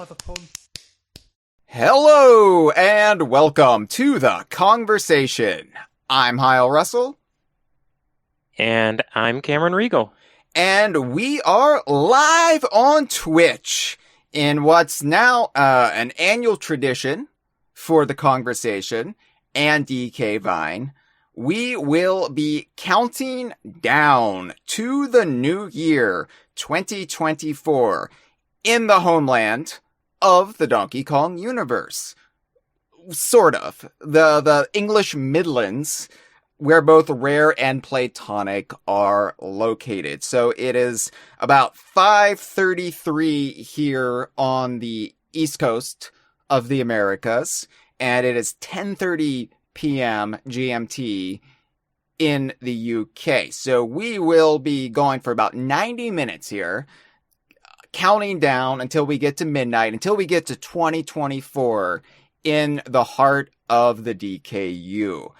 clever pun. Hello and welcome to the Kongversation. I'm Hyle Russell. And I'm Cameron Reigle. And we are live on Twitch in what's now an annual tradition for the Kongversation and DK Vine. We will be counting down to the new year, 2024, in the homeland of the Donkey Kong universe. Sort of. The English Midlands, where both Rare and Playtonic are located. So it is about 5:33 here on the East Coast of the Americas, and it is 10:30 p.m. GMT in the UK. So we will be going for about 90 minutes here, counting down until we get to midnight, until we get to 2024 in the heart of the DKU.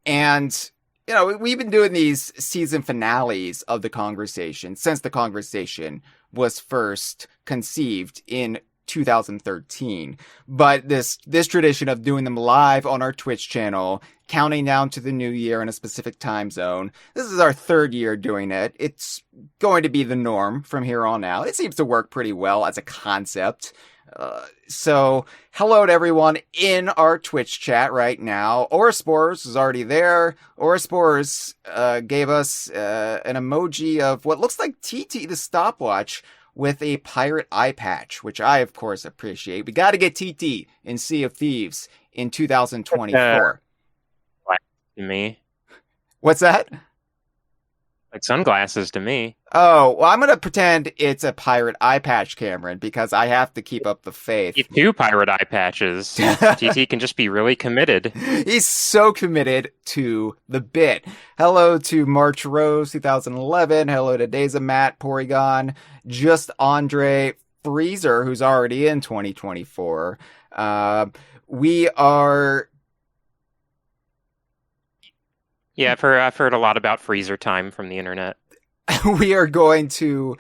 And, you know, we've been doing these season finales of the Kongversation since the Kongversation was first conceived in 2013. But this tradition of doing them live on our Twitch channel, counting down to the new year in a specific time zone, this is our third year doing it. It's going to be the norm from here on out. It seems to work pretty well as a concept. So hello to everyone in our Twitch chat right now. Oraspores is already there. Oraspores gave us an emoji of what looks like TT the stopwatch with a pirate eye patch, which I, of course, appreciate. We got to get TT in Sea of Thieves in 2024. To me. What's that? Like sunglasses to me. Oh, well, I'm going to pretend it's a pirate eye patch, Cameron, because I have to keep up the faith. Get two pirate eye patches. TT can just be really committed. He's so committed to the bit. Hello to March Rose 2011. Hello to Days of Matt, Porygon, Just Andre, Freezer, who's already in 2024. We are... Yeah, I've heard a lot about freezer time from the internet. We are going to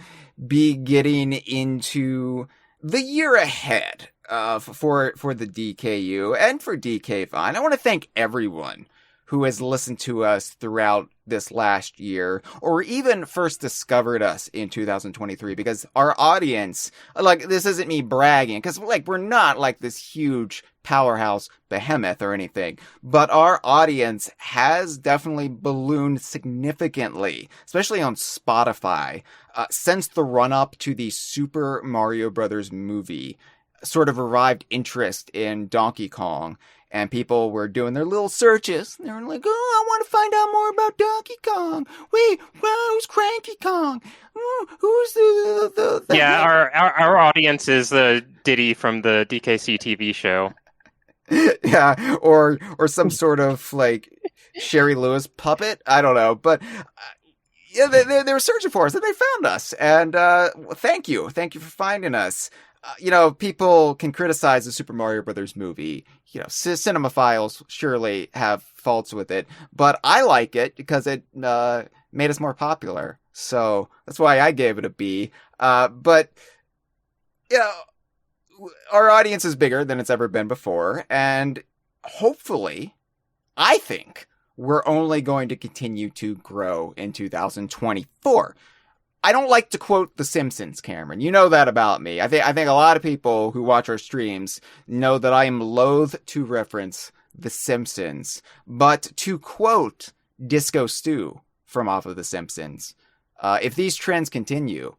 be getting into the year ahead for the DKU and for DK Vine. I want to thank everyone who has listened to us throughout this last year, or even first discovered us in 2023, because our audience, like, this isn't me bragging, because, like, we're not, like, this huge powerhouse behemoth or anything, but our audience has definitely ballooned significantly, especially on Spotify, since the run-up to the Super Mario Brothers movie sort of revived interest in Donkey Kong. And people were doing their little searches. They were like, oh, I want to find out more about Donkey Kong. Wait, who's Cranky Kong? Who's the Yeah, our audience is the Diddy from the DKC TV show. Yeah, or some sort of, like, Sherry Lewis puppet. I don't know. But, yeah, they were searching for us, and they found us. And thank you. Thank you for finding us. You know, people can criticize the Super Mario Brothers movie. You know, cinemaphiles surely have faults with it, but I like it because it made us more popular. So that's why I gave it a B. But, you know, our audience is bigger than it's ever been before, and hopefully, I think we're only going to continue to grow in 2024. I don't like to quote The Simpsons, Cameron. You know that about me. I think a lot of people who watch our streams know that I am loath to reference The Simpsons, but to quote Disco Stew from off of The Simpsons, if these trends continue,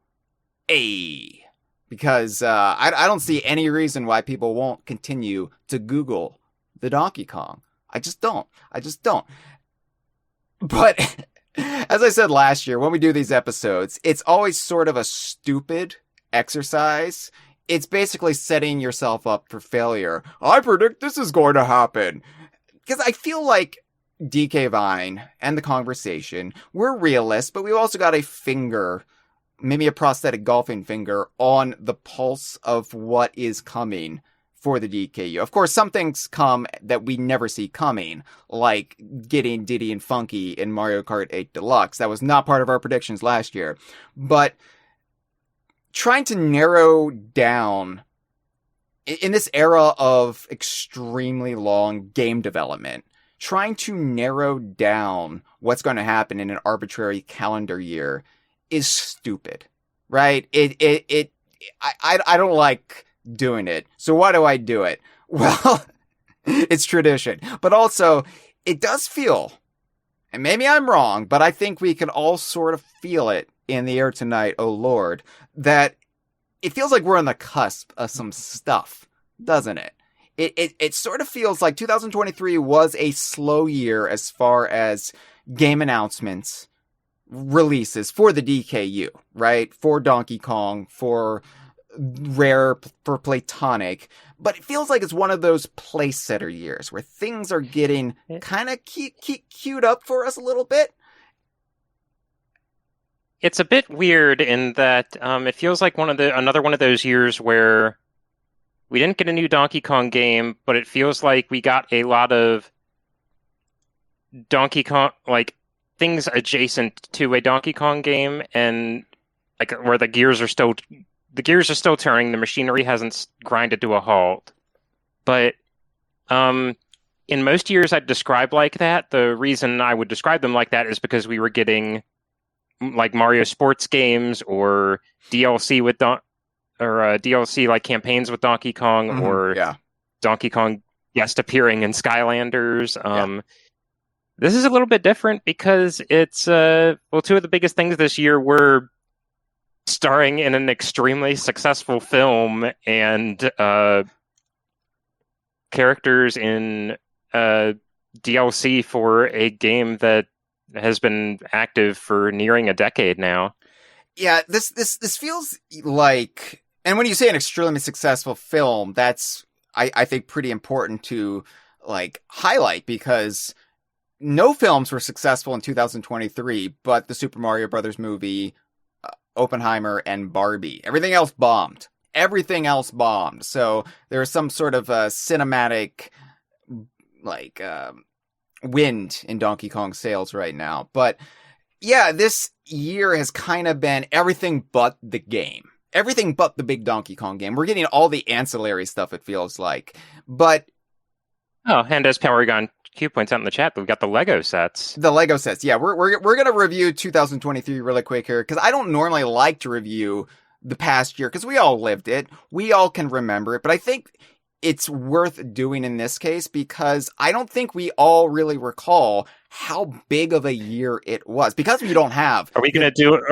because I don't see any reason why people won't continue to Google the Donkey Kong. I just don't. But as I said last year, when we do these episodes, it's always sort of a stupid exercise. It's basically setting yourself up for failure. I predict this is going to happen. Because I feel like DK Vine and the Kongversation, we're realists, but we've also got a finger, maybe a prosthetic golfing finger, on the pulse of what is coming for the DKU. Of course, some things come that we never see coming, like getting Diddy and Funky in Mario Kart 8 Deluxe. That was not part of our predictions last year. But trying to narrow down in this era of extremely long game development, trying to narrow down what's going to happen in an arbitrary calendar year is stupid, right? I don't like doing it. So why do I do it? Well, it's tradition, but also it does feel, and maybe I'm wrong, but I think we can all sort of feel it in the air tonight, oh Lord, that it feels like we're on the cusp of some stuff, doesn't it? It sort of feels like 2023 was a slow year as far as game announcements, releases for the DKU, right? For Donkey Kong, for Rare, for Playtonic. But it feels like it's one of those place setter years where things are getting kind of queued up for us a little bit. It's a bit weird in that it feels like another one of those years where we didn't get a new Donkey Kong game, but it feels like we got a lot of Donkey Kong, like things adjacent to a Donkey Kong game, and like where the gears are still turning, the machinery hasn't grinded to a halt. But in most years I'd describe like that. The reason I would describe them like that is because we were getting like Mario sports games or DLC DLC like campaigns with Donkey Kong, or Donkey Kong guest appearing in Skylanders. This is a little bit different because it's two of the biggest things this year were starring in an extremely successful film and characters in DLC for a game that has been active for nearing a decade now. Yeah, this feels like, and when you say an extremely successful film, that's I think pretty important to like highlight, because no films were successful in 2023, but the Super Mario Brothers movie, Oppenheimer, and Barbie. Everything else bombed. So there's some sort of cinematic like wind in Donkey Kong sales right now. But yeah, this year has kind of been everything but the game. Everything but the big Donkey Kong game. We're getting all the ancillary stuff, it feels like. But and as Porygon Q points out in the chat, we've got the Lego sets. The Lego sets, yeah. We're going to review 2023 really quick here, because I don't normally like to review the past year, because we all lived it. We all can remember it. But I think it's worth doing in this case, because I don't think we all really recall how big of a year it was, because we don't have. Are we gonna do an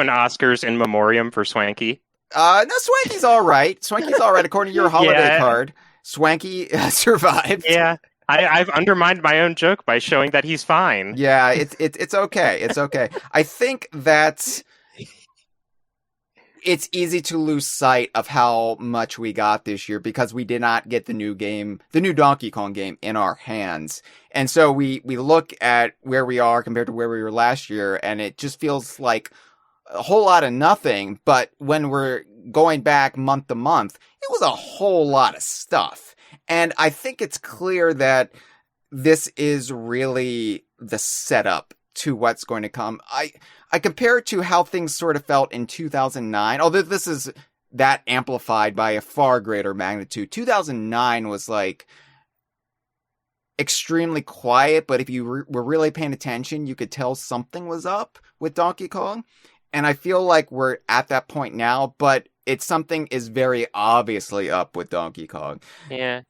Oscars in memoriam for Swanky? No, Swanky's all right. According to your holiday card. Swanky survived. Yeah, I've undermined my own joke by showing that he's fine. Yeah, it's okay. It's okay. I think that it's easy to lose sight of how much we got this year because we did not get the new Donkey Kong game in our hands. And so we look at where we are compared to where we were last year, and it just feels like a whole lot of nothing. But when we're going back month to month, it was a whole lot of stuff. And I think it's clear that this is really the setup to what's going to come. I compare it to how things sort of felt in 2009, although this is that amplified by a far greater magnitude. 2009 was like extremely quiet, but if you were really paying attention, you could tell something was up with Donkey Kong. And I feel like we're at that point now, but it's something is very obviously up with Donkey Kong. Yeah.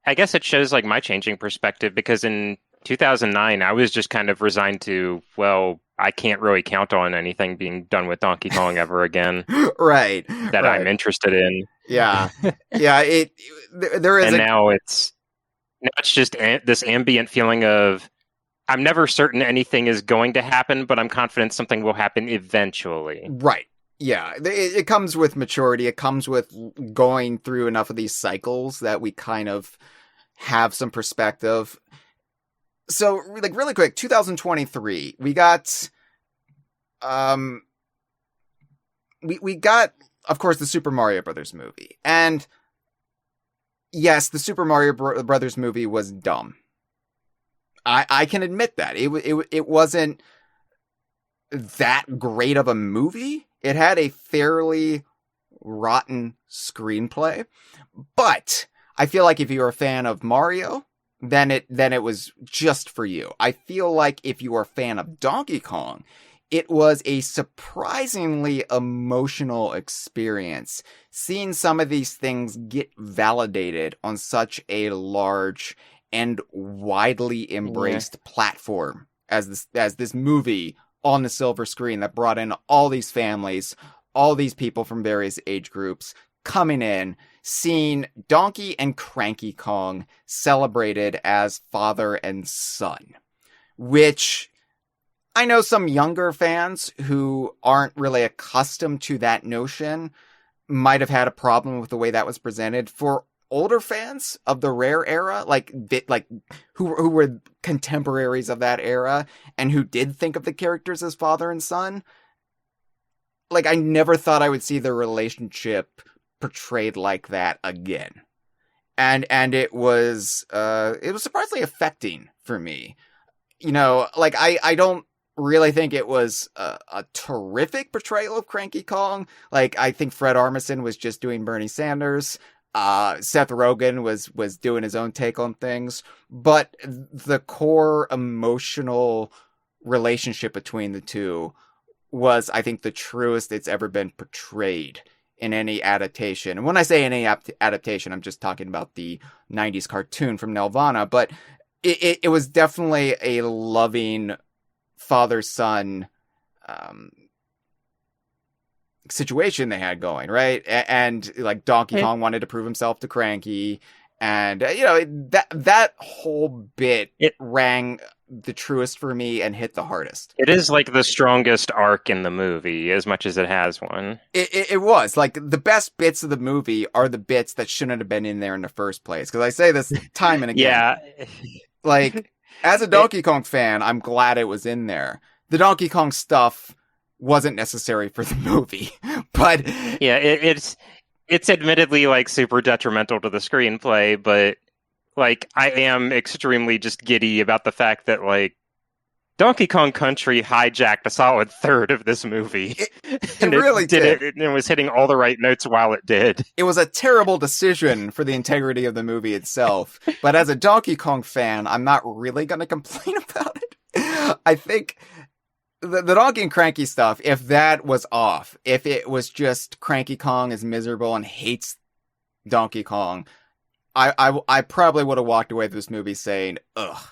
I guess it shows like my changing perspective, because in 2009, I was just kind of resigned to, well, I can't really count on anything being done with Donkey Kong ever again. Right. That I'm interested in. Yeah. Yeah. There is. And now it's just this ambient feeling of, I'm never certain anything is going to happen, but I'm confident something will happen eventually. Right. Yeah. It comes with maturity. It comes with going through enough of these cycles that we kind of have some perspective. So, like, really quick, 2023, we got, we got, of course, the Super Mario Brothers movie. And yes, the Super Mario Brothers movie was dumb. I can admit that. It wasn't that great of a movie. It had a fairly rotten screenplay. But I feel like if you're a fan of Mario, then it was just for you. I feel like if you are a fan of Donkey Kong, it was a surprisingly emotional experience seeing some of these things get validated on such a large and widely embraced platform as this movie on the silver screen that brought in all these families, all these people from various age groups coming in, seeing Donkey and Cranky Kong celebrated as father and son, which I know some younger fans who aren't really accustomed to that notion might have had a problem with the way that was presented. For older fans of the Rare era, who were contemporaries of that era and who did think of the characters as father and son, like, I never thought I would see the relationship portrayed like that again. And it was surprisingly affecting for me. You know, like, I don't really think it was a terrific portrayal of Cranky Kong. Like, I think Fred Armisen was just doing Bernie Sanders. Seth Rogen was doing his own take on things. But the core emotional relationship between the two was, I think, the truest it's ever been portrayed in any adaptation. And when I say any adaptation, I'm just talking about the 90s cartoon from Nelvana. But it was definitely a loving father-son situation they had going, right? And like, Donkey Kong wanted to prove himself to Cranky, and that whole bit rang the truest for me and hit the hardest. It is like the strongest arc in the movie, as much as it has one. It was like the best bits of the movie are the bits that shouldn't have been in there in the first place. Because I say this time and again. Yeah. Like, as a Donkey Kong fan, I'm glad it was in there. The Donkey Kong stuff wasn't necessary for the movie, but yeah, it's admittedly like super detrimental to the screenplay, but like, I am extremely just giddy about the fact that, like, Donkey Kong Country hijacked a solid third of this movie. It really did. It was hitting all the right notes while it did. It was a terrible decision for the integrity of the movie itself. But as a Donkey Kong fan, I'm not really going to complain about it. I think the Donkey and Cranky stuff, if that was off, if it was just Cranky Kong is miserable and hates Donkey Kong, I probably would have walked away with this movie saying, ugh.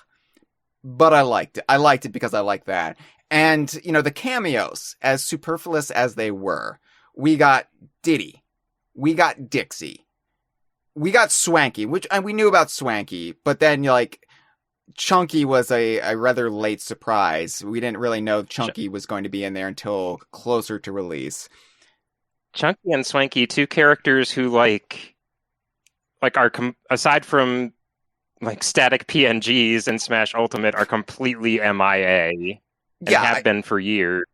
But I liked it. I liked it because I like that. And, you know, the cameos, as superfluous as they were, we got Diddy, we got Dixie, we got Swanky, which we knew about Swanky, but then, like, Chunky was a rather late surprise. We didn't really know Chunky was going to be in there until closer to release. Chunky and Swanky, two characters who, like are aside from like static PNGs in Smash Ultimate, are completely MIA and have been for years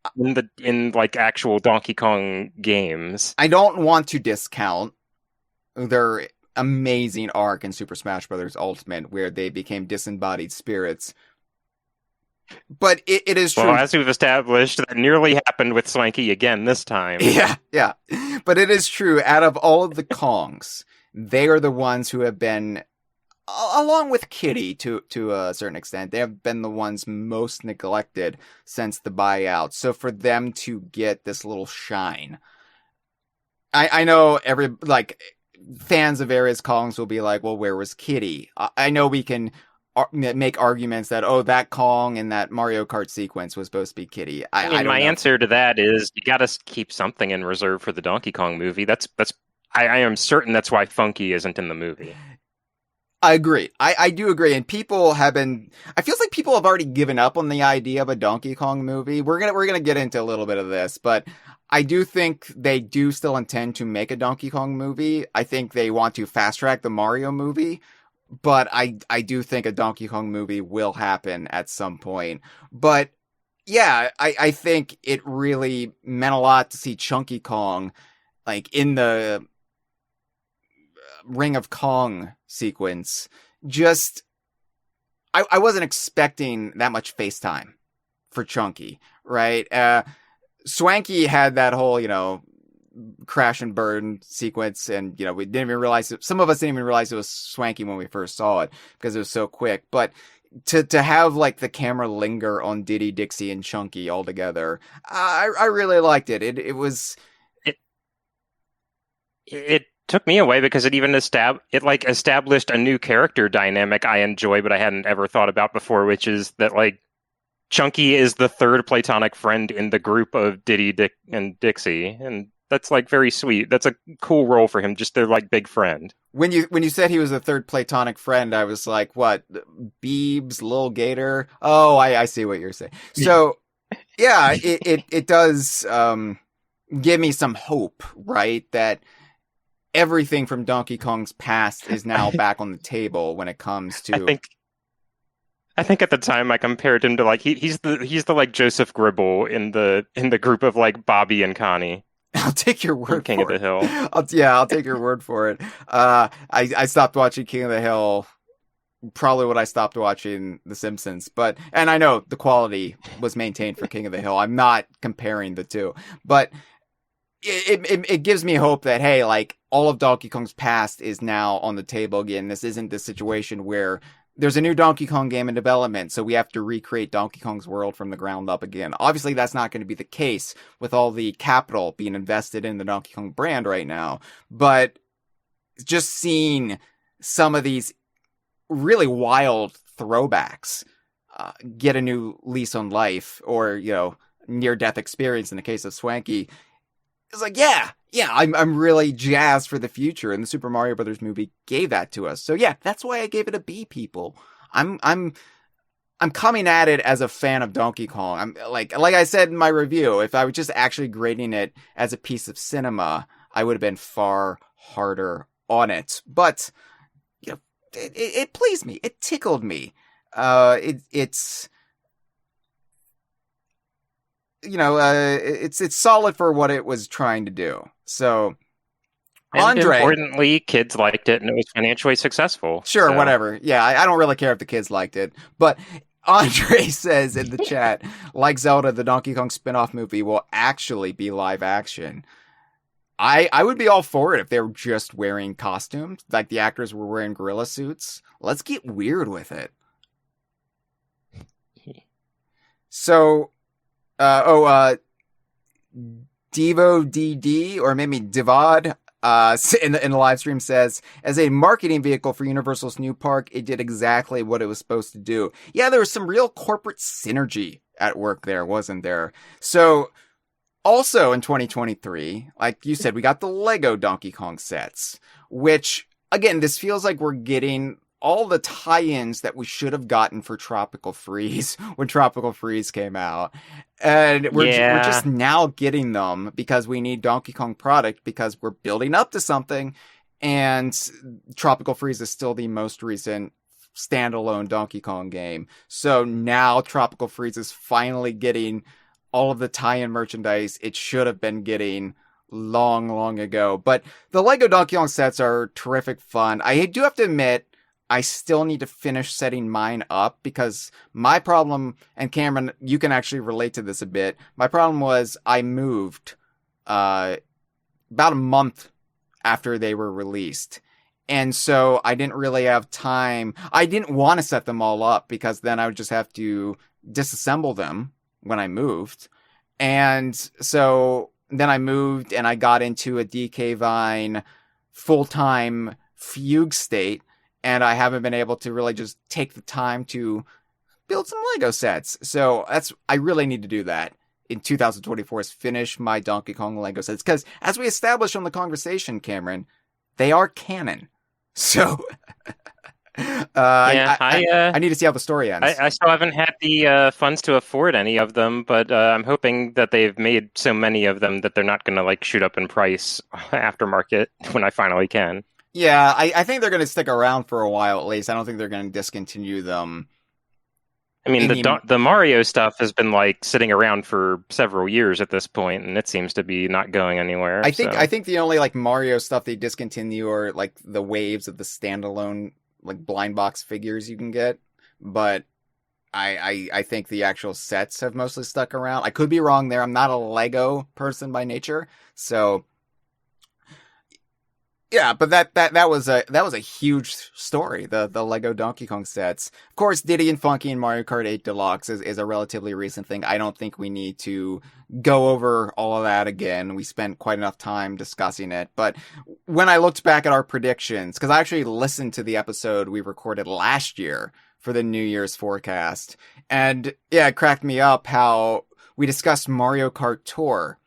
in like actual Donkey Kong games. I don't want to discount their amazing arc in Super Smash Bros. Ultimate, where they became disembodied spirits. But it is true. Well, as we've established, that nearly happened with Swanky again this time. Yeah. But it is true. Out of all of the Kongs, they are the ones who have been, along with Kitty to a certain extent, they have been the ones most neglected since the buyout. So for them to get this little shine, I know fans of various Kongs will be like, well, where was Kitty? I know we can make arguments that, oh, that Kong in that Mario Kart sequence was supposed to be Kitty. I don't know. Answer to that is, you gotta keep something in reserve for the Donkey Kong movie. I am certain that's why Funky isn't in the movie. I agree. I do agree. And people have been, I feel like people have already given up on the idea of a Donkey Kong movie. We're gonna get into a little bit of this, but I do think they do still intend to make a Donkey Kong movie. I think they want to fast track the Mario movie, but I do think a Donkey Kong movie will happen at some point. But yeah, I think it really meant a lot to see Chunky Kong, like, in the Ring of Kong sequence. Just, I wasn't expecting that much FaceTime for Chunky, right? Swanky had that whole, crash and burn sequence, and we didn't even realize it. Some of us didn't even realize it was Swanky when we first saw it because it was so quick. But to have like the camera linger on Diddy, Dixie, and Chunky all together, I really liked it. It took me away because it even established a new character dynamic I enjoy, but I hadn't ever thought about before, which is that like Chunky is the third platonic friend in the group of Diddy, Dick, and Dixie, and that's like very sweet. That's a cool role for him, just their like big friend. When you said he was the third platonic friend, I was like, what? Beebs, Lil Gator? Oh, I see what you're saying. So, yeah, it does give me some hope, right? That everything from Donkey Kong's past is now back on the table when it comes to... I think at the time I compared him to like he's the like Joseph Gribble in the group of like Bobby and Connie. I'll take your word for it. King of the Hill. I'll take your word for it. I stopped watching King of the Hill probably when I stopped watching The Simpsons, and I know the quality was maintained for King of the Hill. I'm not comparing the two, but it gives me hope that, hey, like all of Donkey Kong's past is now on the table again. This isn't the situation where there's a new Donkey Kong game in development, so we have to recreate Donkey Kong's world from the ground up again. Obviously, that's not going to be the case with all the capital being invested in the Donkey Kong brand right now. But just seeing some of these really wild throwbacks get a new lease on life, or, near-death experience in the case of Swanky, it's like, yeah, I'm really jazzed for the future, and the Super Mario Brothers movie gave that to us. So yeah, that's why I gave it a B, people. I'm coming at it as a fan of Donkey Kong. I'm like I said in my review, if I was just actually grading it as a piece of cinema, I would have been far harder on it. But it pleased me. It tickled me. It's it's solid for what it was trying to do. So, and Andre, importantly, kids liked it and it was financially successful. Sure, whatever. Yeah, I don't really care if the kids liked it. But Andre says in the chat, like Zelda, the Donkey Kong spin-off movie will actually be live action. I would be all for it if they were just wearing costumes, like the actors were wearing gorilla suits. Let's get weird with it. So, Devo DD, or maybe Divod, in the live stream says, as a marketing vehicle for Universal's new park, it did exactly what it was supposed to do. Yeah, there was some real corporate synergy at work there, wasn't there? So, also in 2023, like you said, we got the Lego Donkey Kong sets, which, again, this feels like we're getting all the tie-ins that we should have gotten for Tropical Freeze when Tropical Freeze came out. And we're just now getting them because we need Donkey Kong product because we're building up to something. And Tropical Freeze is still the most recent standalone Donkey Kong game. So now Tropical Freeze is finally getting all of the tie-in merchandise it should have been getting long ago. But the Lego Donkey Kong sets are terrific fun. I do have to admit, I still need to finish setting mine up because my problem, and Cameron, you can actually relate to this a bit. My problem was I moved about a month after they were released. And so I didn't really have time. I didn't want to set them all up because then I would just have to disassemble them when I moved. And so then I moved and I got into a DK Vine full-time fugue state. And I haven't been able to really just take the time to build some Lego sets. So I really need to do that in 2024 is finish my Donkey Kong Lego sets. Because as we established on the conversation, Cameron, they are canon. So I need to see how the story ends. I still haven't had the funds to afford any of them, but I'm hoping that they've made so many of them that they're not going to like shoot up in price aftermarket when I finally can. Yeah, I think they're going to stick around for a while at least. I don't think they're going to discontinue them. I mean, the Mario stuff has been like sitting around for several years at this point, and it seems to be not going anywhere. I think the only like Mario stuff they discontinue are like the waves of the standalone like blind box figures you can get. But I think the actual sets have mostly stuck around. I could be wrong there. I'm not a Lego person by nature, so Yeah, but that was a huge story. The Lego Donkey Kong sets. Of course, Diddy and Funky and Mario Kart 8 Deluxe is a relatively recent thing. I don't think we need to go over all of that again. We spent quite enough time discussing it. But when I looked back at our predictions, because I actually listened to the episode we recorded last year for the New Year's forecast, and yeah, it cracked me up how we discussed Mario Kart Tour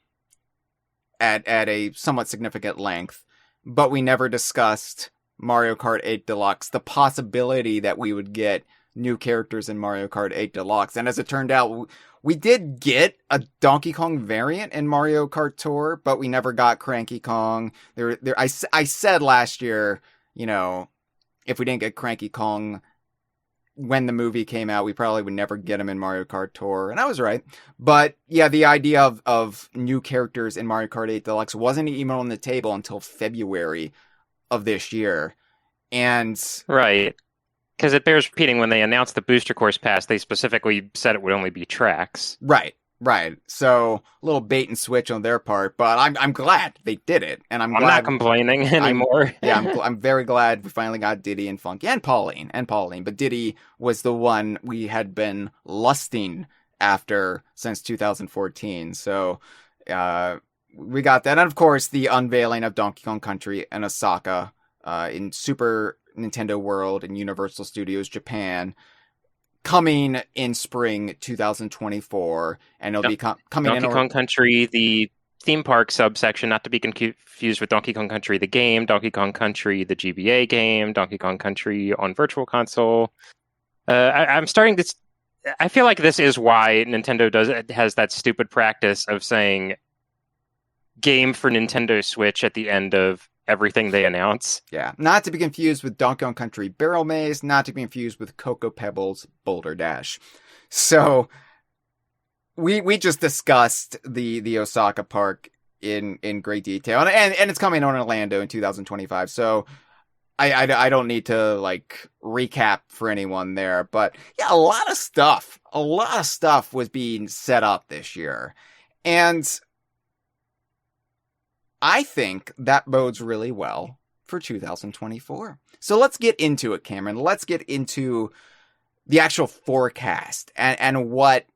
at a somewhat significant length, but we never discussed Mario Kart 8 Deluxe, the possibility that we would get new characters in Mario Kart 8 Deluxe. And as it turned out, we did get a Donkey Kong variant in Mario Kart Tour, but we never got Cranky Kong. I said last year, if we didn't get Cranky Kong when the movie came out, we probably would never get him in Mario Kart Tour. And I was right. But yeah, the idea of new characters in Mario Kart 8 Deluxe wasn't even on the table until February of this year. And right. Because it bears repeating, when they announced the Booster Course Pass, they specifically said it would only be tracks. Right. So a little bait and switch on their part, but I'm glad they did it, and I'm glad, not complaining anymore. I'm very glad we finally got Diddy and Funky and Pauline. But Diddy was the one we had been lusting after since 2014. So we got that, and of course the unveiling of Donkey Kong Country in Osaka in Super Nintendo World and Universal Studios Japan, coming in spring 2024, and it'll be coming Donkey Kong Country, the theme park subsection, not to be confused with Donkey Kong Country the game, Donkey Kong Country the GBA game, Donkey Kong Country on Virtual Console. I'm starting to... I feel like this is why Nintendo has that stupid practice of saying game for Nintendo Switch at the end of everything they announce. Yeah, not to be confused with Donkey Kong Country Barrel Maze, not to be confused with Cocoa Pebbles Boulder Dash. So we just discussed the Osaka park in great detail, and it's coming on Orlando in 2025. So I don't need to recap for anyone there, but yeah, a lot of stuff was being set up this year, and I think that bodes really well for 2024. So let's get into it, Cameron. Let's get into the actual forecast and what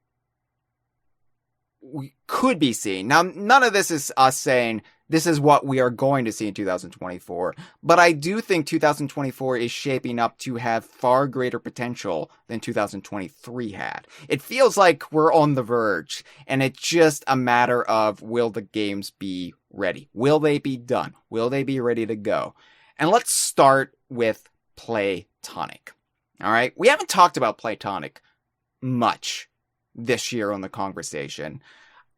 we could be seeing. Now, none of this is us saying this is what we are going to see in 2024, but I do think 2024 is shaping up to have far greater potential than 2023 had. It feels like we're on the verge, and it's just a matter of, will the games be ready? Will they be done? Will they be ready to go? And let's start with Playtonic. All right. We haven't talked about Playtonic much this year on the Kongversation.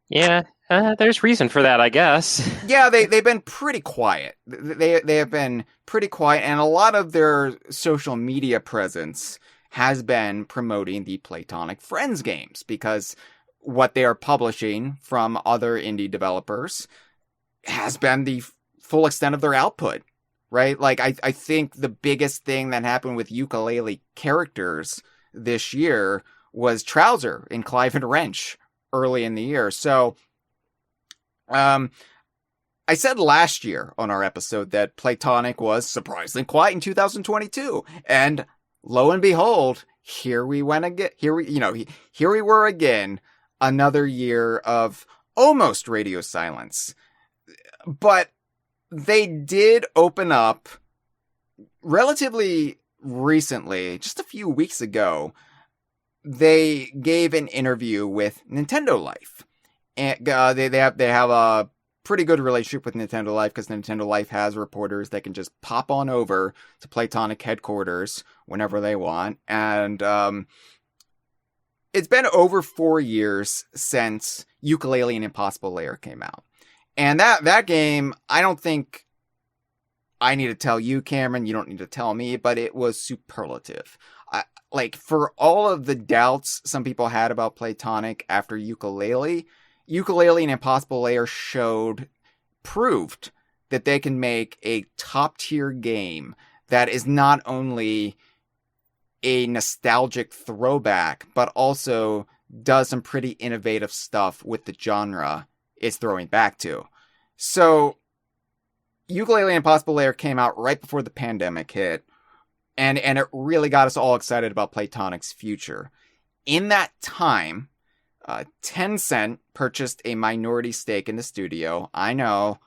Yeah, there's reason for that, I guess. Yeah, they've been pretty quiet. They have been pretty quiet, and a lot of their social media presence has been promoting the Playtonic Friends games, because what they are publishing from other indie developers has been the full extent of their output, right? I think the biggest thing that happened with Yooka-Laylee characters this year was Trouser in Clive and Wrench early in the year. So, I said last year on our episode that Playtonic was surprisingly quiet in 2022, and lo and behold, here we went again. Here we were again, another year of almost radio silence. But they did open up relatively recently, just a few weeks ago. They gave an interview with Nintendo Life, and they have a pretty good relationship with Nintendo Life, because Nintendo Life has reporters that can just pop on over to Playtonic headquarters whenever they want. And it's been over 4 years since Yooka-Laylee and Impossible Lair came out. And that game, I don't think I need to tell you, Cameron, you don't need to tell me, but it was superlative. For all of the doubts some people had about Playtonic after Yooka-Laylee and Impossible Lair proved that they can make a top-tier game that is not only a nostalgic throwback, but also does some pretty innovative stuff with the genre it's throwing back to. So Yooka-Laylee and Impossible Lair came out right before the pandemic hit, and it really got us all excited about Playtonic's future. In that time, Tencent purchased a minority stake in the studio. I know,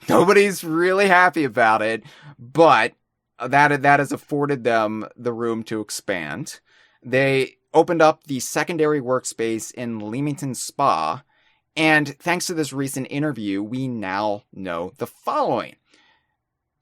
nobody's really happy about it, but that has afforded them the room to expand. They opened up the secondary workspace in Leamington Spa, and thanks to this recent interview, we now know the following.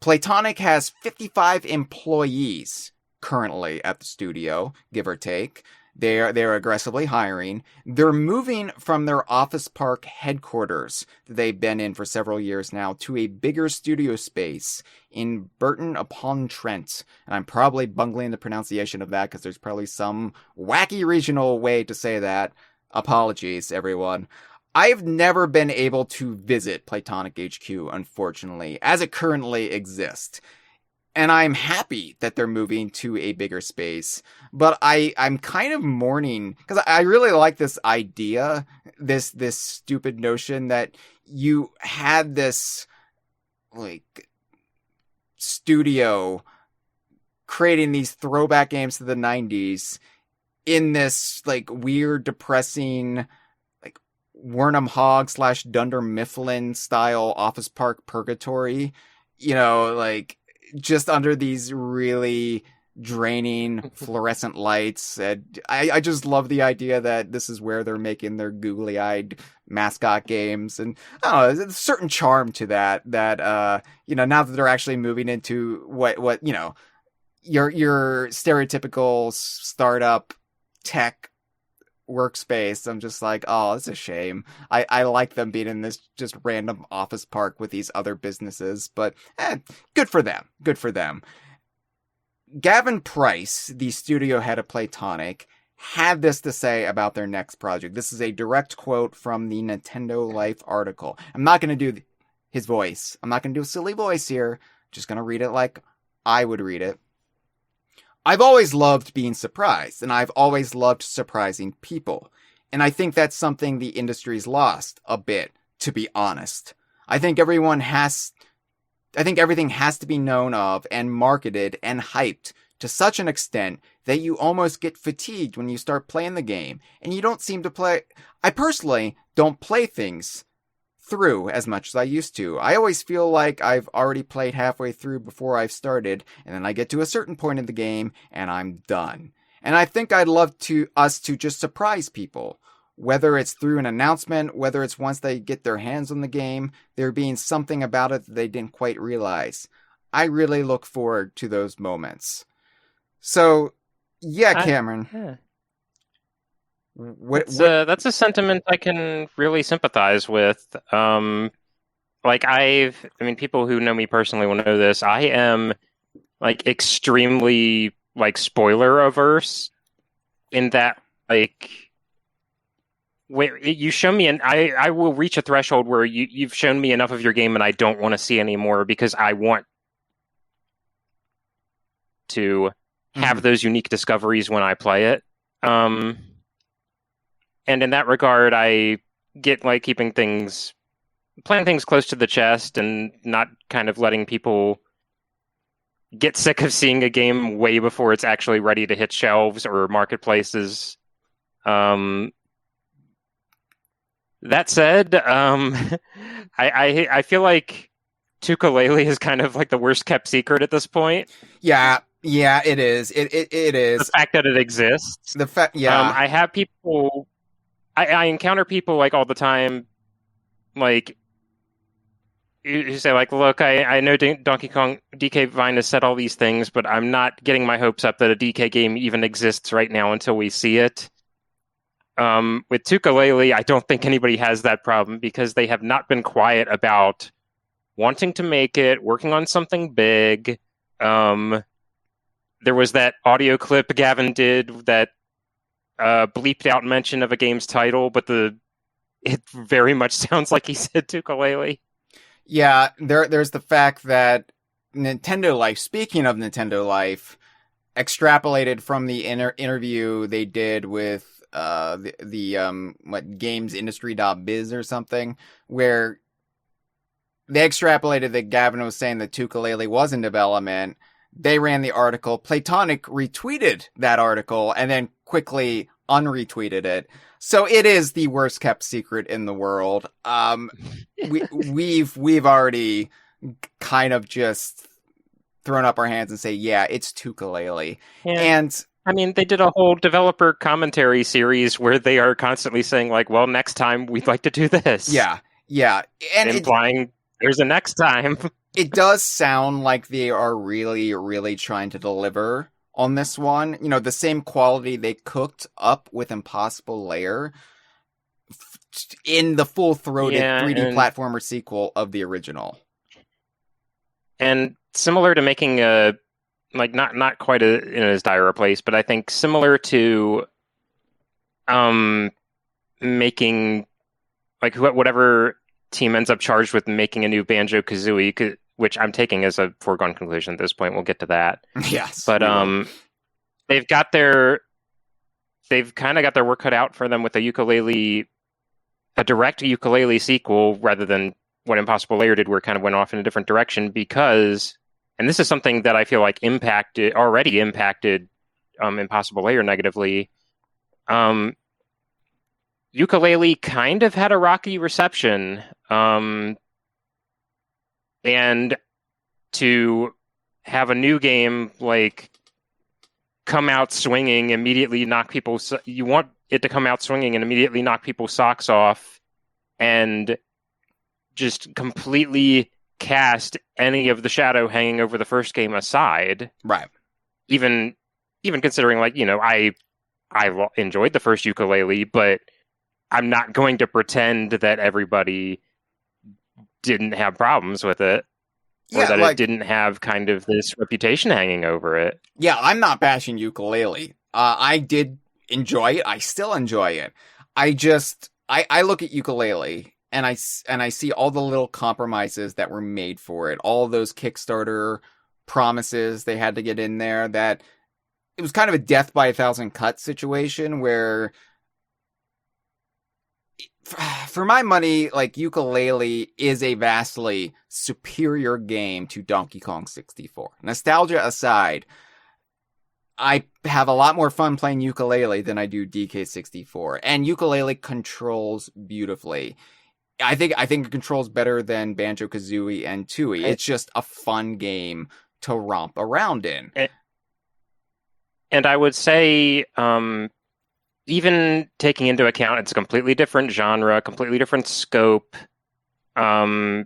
Playtonic has 55 employees currently at the studio, give or take. They're aggressively hiring. They're moving from their Office Park headquarters that they've been in for several years now to a bigger studio space in Burton-upon-Trent. And I'm probably bungling the pronunciation of that because there's probably some wacky regional way to say that. Apologies, everyone. I've never been able to visit Playtonic HQ, unfortunately, as it currently exists. And I'm happy that they're moving to a bigger space, but I'm kind of mourning, because I really like this idea, this stupid notion that you had this, like, studio creating these throwback games to the 90s in this, like, weird, depressing, Wernham Hogg / Dunder Mifflin style Office Park purgatory, like just under these really draining fluorescent lights. And I just love the idea that this is where they're making their googly-eyed mascot games. And I don't know, there's a certain charm to that, now that they're actually moving into what, your stereotypical startup tech workspace. I'm just like, oh, it's a shame. I like them being in this just random office park with these other businesses, but good for them. Gavin Price, the studio head of Playtonic, had this to say about their next project. This is a direct quote from the Nintendo Life article. I'm not going to do his voice. I'm not going to do a silly voice here. I'm just going to read it like I would read it. I've always loved being surprised, and I've always loved surprising people. And I think that's something the industry's lost a bit, to be honest. I think everything has to be known of and marketed and hyped to such an extent that you almost get fatigued when you start playing the game, and you don't seem to play. I personally don't play things through as much as I used to. I always feel like I've already played halfway through before I've started, and then I get to a certain point in the game and I'm done. And I think I'd love us to just surprise people, whether it's through an announcement, whether it's once they get their hands on the game, there being something about it that they didn't quite realize. I really look forward to those moments. So, yeah, Cameron. Yeah. That's a sentiment I can really sympathize with. People who know me personally will know this. I am extremely spoiler averse in that where you show me I will reach a threshold where you've shown me enough of your game and I don't want to see anymore because I want to have those unique discoveries when I play it. And in that regard, I get playing things close to the chest and not kind of letting people get sick of seeing a game way before it's actually ready to hit shelves or marketplaces. That said, I feel like Tooka-Laylee is kind of the worst kept secret at this point. Yeah, it is. It is. The fact that it exists. I have people. I encounter people all the time, you say look, I know Donkey Kong DK Vine has said all these things, but I'm not getting my hopes up that a DK game even exists right now until we see it. With Tooka-Laylee, I don't think anybody has that problem because they have not been quiet about wanting to make it, working on something big. There was that audio clip Gavin did that bleeped out mention of a game's title, but it very much sounds like he said Tooka-Laylee. Yeah, there's the fact that Nintendo Life, speaking of Nintendo Life, extrapolated from the interview they did with the gamesindustry.biz or something, where they extrapolated that Gavin was saying that Tooka-Laylee was in development. They ran the article. Playtonic retweeted that article and then quickly unretweeted it. So it is the worst kept secret in the world. We've already kind of just thrown up our hands and say, yeah, it's Tooka-Laylee. Yeah. And I mean, they did a whole developer commentary series where they are constantly saying, like, well, next time we'd like to do this. yeah. And implying there's a next time. It does sound like they are really, really trying to deliver on this one. You know, the same quality they cooked up with Impossible Lair in the full-throated 3D platformer sequel of the original. And similar to making a, like, not quite in as dire a place, but I think similar to making, like, whatever team ends up charged with making a new Banjo-Kazooie, which I'm taking as a foregone conclusion at this point. We'll get to that. Yes. But they've kind of got their work cut out for them with a Yooka-Laylee, a direct Yooka-Laylee sequel, rather than what Impossible Lair did, where it kind of went off in a different direction, because, and this is something that I feel like already impacted Impossible Lair negatively. Yooka-Laylee kind of had a rocky reception, and to have a new game like come out swinging, immediately knock people. You want it to come out swinging and immediately knock people's socks off, and just completely cast any of the shadow hanging over the first game aside. Right. Even considering, like, you know, I enjoyed the first Yooka-Laylee, but I'm not going to pretend that everybody didn't have problems with it, or that it didn't have kind of this reputation hanging over it. Yeah, I'm not bashing Yooka-Laylee. I did enjoy it. I still enjoy it. I look at Yooka-Laylee and I see all the little compromises that were made for it. All those Kickstarter promises they had to get in there, that it was kind of a death by 1,000 cuts situation where, for my money, like, Yooka-Laylee is a vastly superior game to Donkey Kong 64. Nostalgia aside, I have a lot more fun playing Yooka-Laylee than I do DK64, and Yooka-Laylee controls beautifully. I think it controls better than Banjo-Kazooie and Tooie. It's just a fun game to romp around in. And I would say, even taking into account it's a completely different genre, completely different scope, I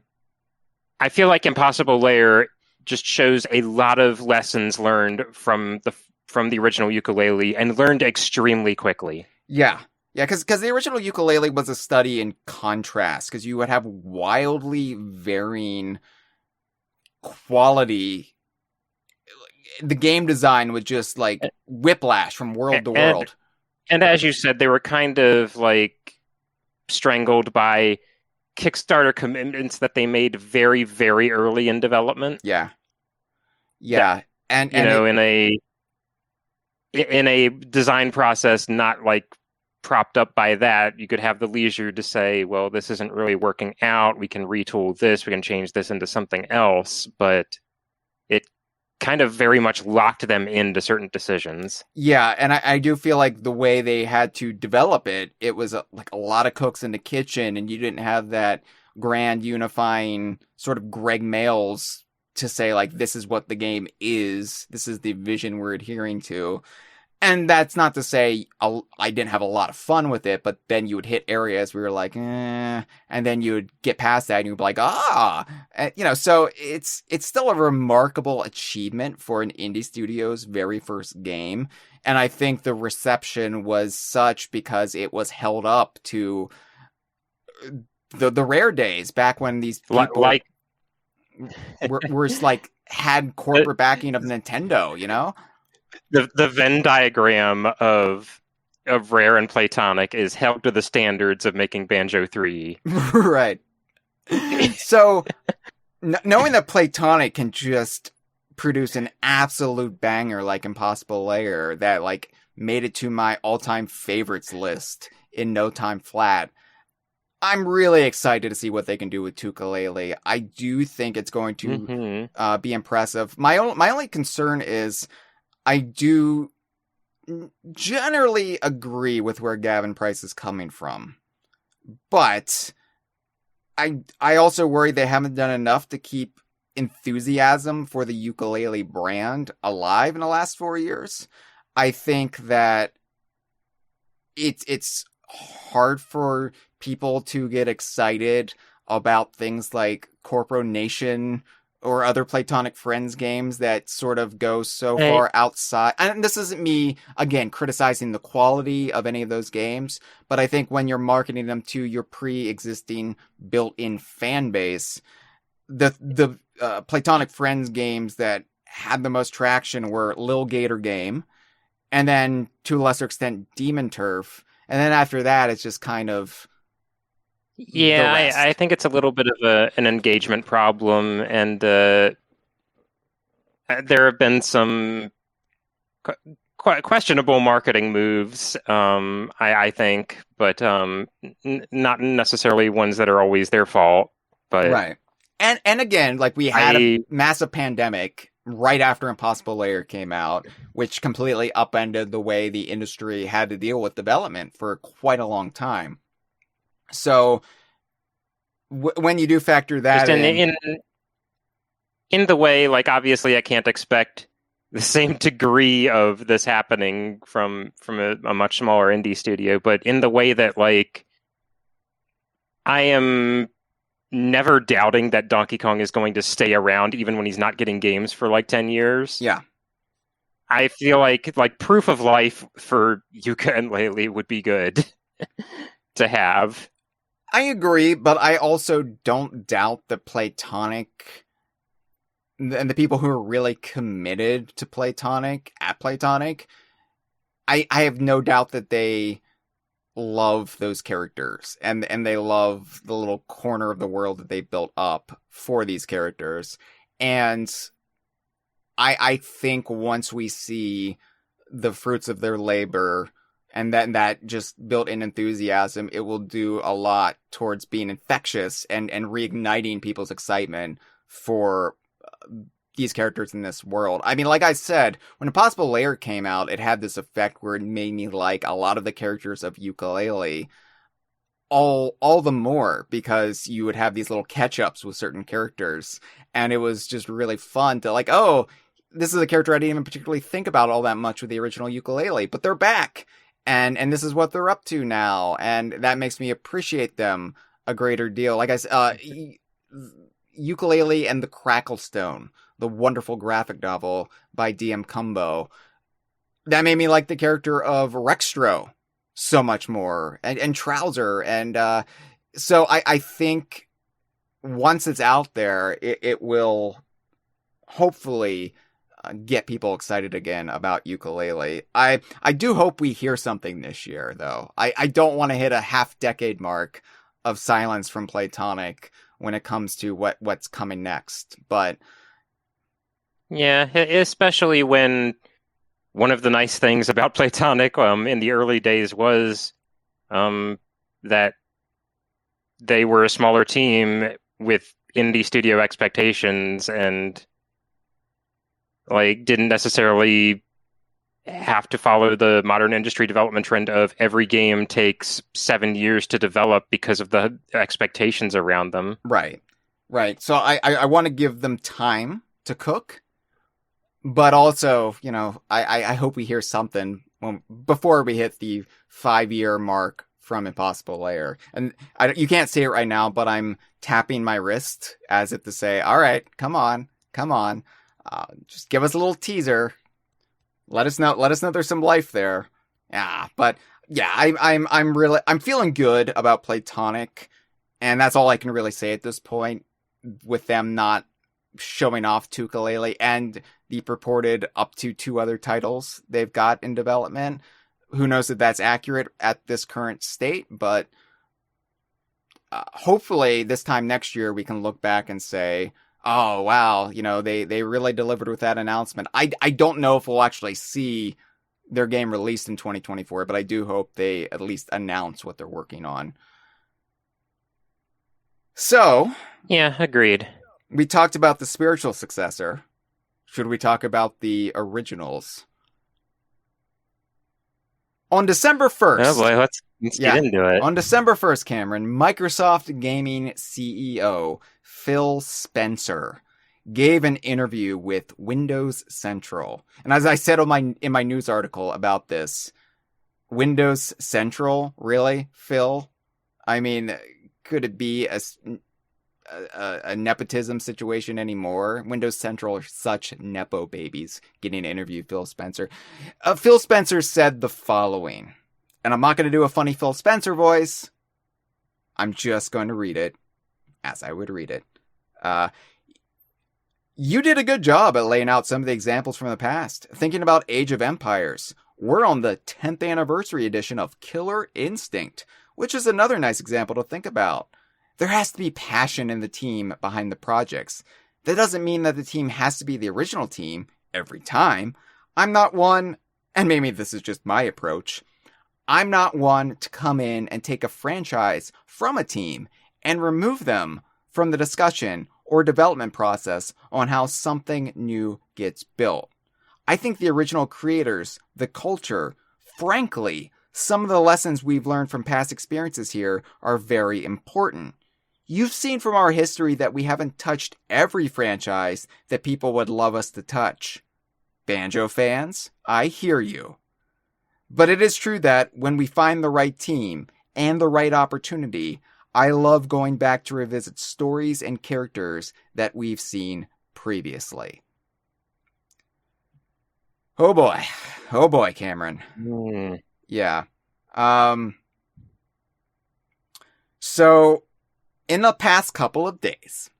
feel like Impossible Lair just shows a lot of lessons learned from the original Yooka-Laylee, and learned extremely quickly. Yeah, because the original Yooka-Laylee was a study in contrast, because you would have wildly varying quality. The game design was just like whiplash from world to world. And as you said, they were kind of like strangled by Kickstarter commitments that they made very, very early in development. Yeah. And you know, in a design process not like propped up by that, you could have the leisure to say, well, this isn't really working out. We can retool this. We can change this into something else. But it kind of very much locked them into certain decisions. Yeah, and I do feel like the way they had to develop it, it was like a lot of cooks in the kitchen, and you didn't have that grand unifying sort of Greg Mayles to say, like, this is what the game is. This is the vision we're adhering to. And that's not to say I didn't have a lot of fun with it, but then you would hit areas where you're like, and then you would get past that and you'd be like, you know, so it's still a remarkable achievement for an indie studio's very first game. And I think the reception was such because it was held up to the rare days back when these people were like had corporate backing of Nintendo, you know? The Venn diagram of Rare and Playtonic is held to the standards of making Banjo 3. Right. So, knowing that Playtonic can just produce an absolute banger like Impossible Lair that, like, made it to my all-time favorites list in no time flat, I'm really excited to see what they can do with Tooka-Laylee. I do think it's going to be impressive. My only concern is I do generally agree with where Gavin Price is coming from, but I also worry they haven't done enough to keep enthusiasm for the Yooka-Laylee brand alive in the last 4 years. I think that it's hard for people to get excited about things like Corpo Nation or other Playtonic Friends games that sort of go so far outside. And this isn't me, again, criticizing the quality of any of those games, but I think when you're marketing them to your pre-existing built-in fan base, the Playtonic Friends games that had the most traction were Lil Gator Game, and then, to a lesser extent, Demon Turf. And then after that, it's just kind of... Yeah, I think it's a little bit of an engagement problem, and there have been some quite questionable marketing moves, I think, but not necessarily ones that are always their fault. But right, and again, like we had a massive pandemic right after Impossible Lair came out, which completely upended the way the industry had to deal with development for quite a long time. So when you do factor that in the way, like, obviously I can't expect the same degree of this happening from a much smaller indie studio, but in the way that, like, I am never doubting that Donkey Kong is going to stay around even when he's not getting games for like 10 years. Yeah. I feel like proof of life for Yooka and Laylee would be good to have. I agree, but I also don't doubt that Playtonic and the people who are really committed to Playtonic at Playtonic, I have no doubt that they love those characters and they love the little corner of the world that they built up for these characters. And I think once we see the fruits of their labor and then that just built-in enthusiasm, it will do a lot towards being infectious and reigniting people's excitement for these characters in this world. I mean, like I said, when Impossible Lair came out, it had this effect where it made me like a lot of the characters of Yooka-Laylee all the more, because you would have these little catch-ups with certain characters, and it was just really fun to like, oh, this is a character I didn't even particularly think about all that much with the original Yooka-Laylee, but they're back, and this is what they're up to now, and that makes me appreciate them a greater deal. Like I said, Yooka-Laylee and the Cracklestone, the wonderful graphic novel by DM Cumbo, that made me like the character of Rextro so much more, and Trouser, and so I think once it's out there, it will hopefully get people excited again about Yooka-Laylee. I do hope we hear something this year, though. I don't want to hit a half-decade mark of silence from Playtonic when it comes to what's coming next, but... Yeah, especially when one of the nice things about Playtonic in the early days was that they were a smaller team with indie studio expectations and like didn't necessarily have to follow the modern industry development trend of every game takes 7 years to develop because of the expectations around them. Right. So I want to give them time to cook. But also, you know, I hope we hear something before we hit the 5-year mark from Impossible Lair. And you can't see it right now, but I'm tapping my wrist as if to say, all right, come on. Just give us a little teaser. Let us know there's some life there. Yeah, but yeah, I'm feeling good about Playtonic, and that's all I can really say at this point, with them not showing off Tooka-Laylee and the purported up to 2 other titles they've got in development. Who knows if that's accurate at this current state, but hopefully this time next year we can look back and say, oh, wow, you know, they really delivered with that announcement. I don't know if we'll actually see their game released in 2024, but I do hope they at least announce what they're working on. So, Yeah, agreed. we talked about the spiritual successor. Should we talk about the originals? On December 1st. Oh boy, let's get into it. On December 1st, Cameron, Microsoft Gaming CEO Phil Spencer gave an interview with Windows Central. And as I said in my news article about this, Windows Central, really, Phil? I mean, could it be a nepotism situation anymore? Windows Central are such nepo babies getting to interview Phil Spencer. Phil Spencer said the following, and I'm not going to do a funny Phil Spencer voice. I'm just going to read it as I would read it. You did a good job at laying out some of the examples from the past. Thinking about Age of Empires, we're on the 10th anniversary edition of Killer Instinct, which is another nice example to think about. There has to be passion in the team behind the projects. That doesn't mean that the team has to be the original team every time. I'm not one, and maybe this is just my approach, I'm not one to come in and take a franchise from a team and remove them from the discussion or development process on how something new gets built. I think the original creators, the culture, frankly, some of the lessons we've learned from past experiences here are very important. You've seen from our history that we haven't touched every franchise that people would love us to touch. Banjo fans, I hear you. But it is true that when we find the right team and the right opportunity, I love going back to revisit stories and characters that we've seen previously. Oh boy, Cameron. Yeah. So, in the past couple of days,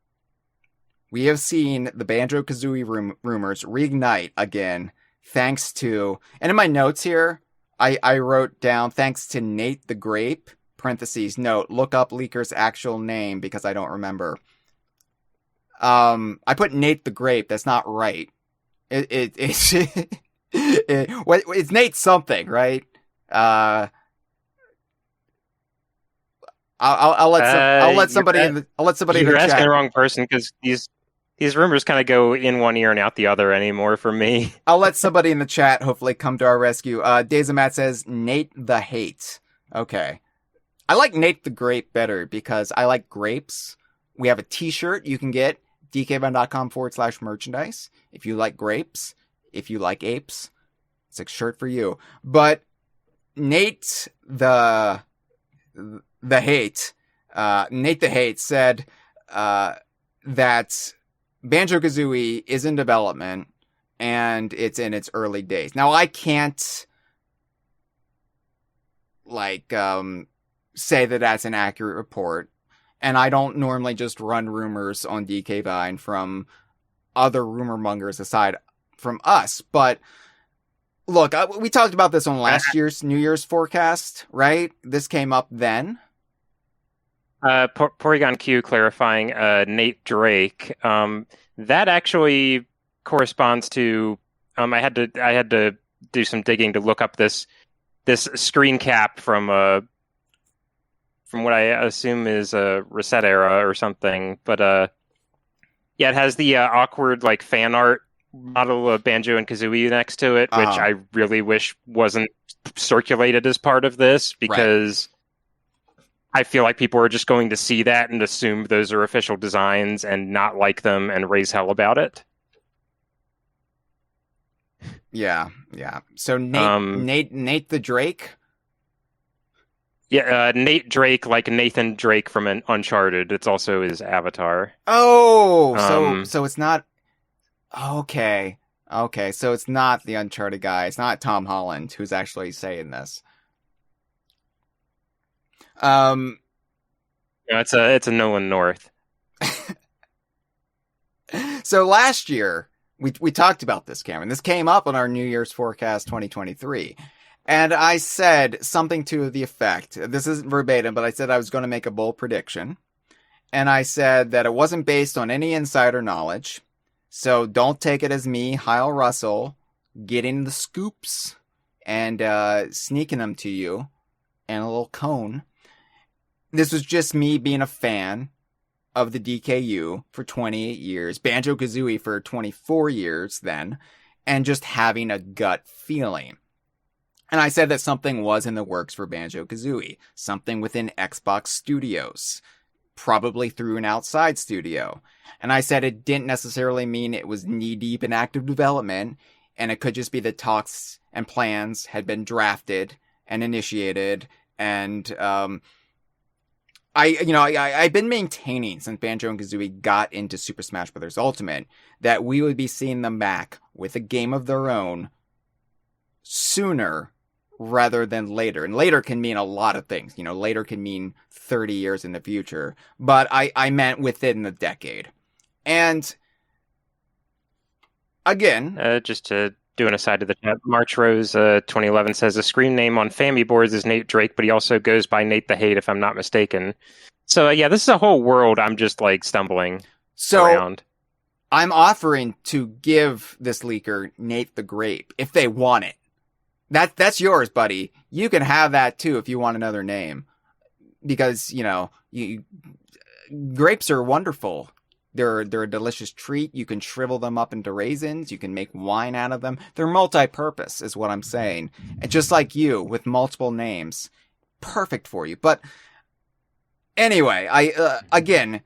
we have seen the Banjo-Kazooie rumors reignite again, thanks to, and in my notes here, I wrote down, thanks to Nate the Grape, parentheses, note, look up Leaker's actual name because I don't remember. I put Nate the Grape, that's not right. It's Nate something, right? I'll let somebody in the chat. You're asking the wrong person because these rumors kind of go in one ear and out the other anymore for me. I'll let somebody in the chat hopefully come to our rescue. Days of Matt says Nate the Hate. Okay. I like Nate the Grape better because I like grapes. We have a t-shirt you can get, dkbun.com/merchandise. If you like grapes, if you like apes, it's a shirt for you. But Nate the Hate said that Banjo-Kazooie is in development and it's in its early days. Now I can't say that that's an accurate report, and I don't normally just run rumors on DK Vine from other rumor mongers aside from us, but look, we talked about this on last year's New Year's forecast, right? This came up then. Porygon Q clarifying Nate Drake. That actually corresponds to. I had to do some digging to look up this screen cap from what I assume is a Reset Era or something. But yeah, it has the awkward like fan art model of Banjo and Kazooie next to it, which I really wish wasn't circulated as part of this because I feel like people are just going to see that and assume those are official designs and not like them and raise hell about it. Yeah. So Nate the Drake. Yeah, Nate Drake, like Nathan Drake from Uncharted. It's also his avatar. Oh, so it's not. Okay, so it's not the Uncharted guy. It's not Tom Holland who's actually saying this. It's a Nolan North. So last year we talked about this, Cameron. This came up on our New Year's forecast 2023. And I said something to the effect, this isn't verbatim, but I said I was going to make a bold prediction. And I said that it wasn't based on any insider knowledge. So don't take it as me, Hyle Russell, getting the scoops and sneaking them to you in a little cone. This was just me being a fan of the DKU for 28 years, Banjo-Kazooie for 24 years then, and just having a gut feeling. And I said that something was in the works for Banjo-Kazooie, something within Xbox Studios, probably through an outside studio. And I said it didn't necessarily mean it was knee-deep in active development, and it could just be that talks and plans had been drafted and initiated, and I've been maintaining since Banjo and Kazooie got into Super Smash Bros. Ultimate that we would be seeing them back with a game of their own sooner rather than later. And later can mean a lot of things. Later can mean 30 years in the future. But I meant within the decade. And again... just to do an aside to the chat, March Rose 2011 says the screen name on Fammy boards is Nate Drake, but he also goes by Nate the Hate, if I'm not mistaken. So yeah, this is a whole world I'm just like stumbling around. I'm offering to give this leaker Nate the Grape if they want it. That's yours, buddy. You can have that too if you want another name, because grapes are wonderful. They're a delicious treat. You can shrivel them up into raisins. You can make wine out of them. They're multi-purpose, is what I'm saying. And just like you, with multiple names, perfect for you. But anyway, again,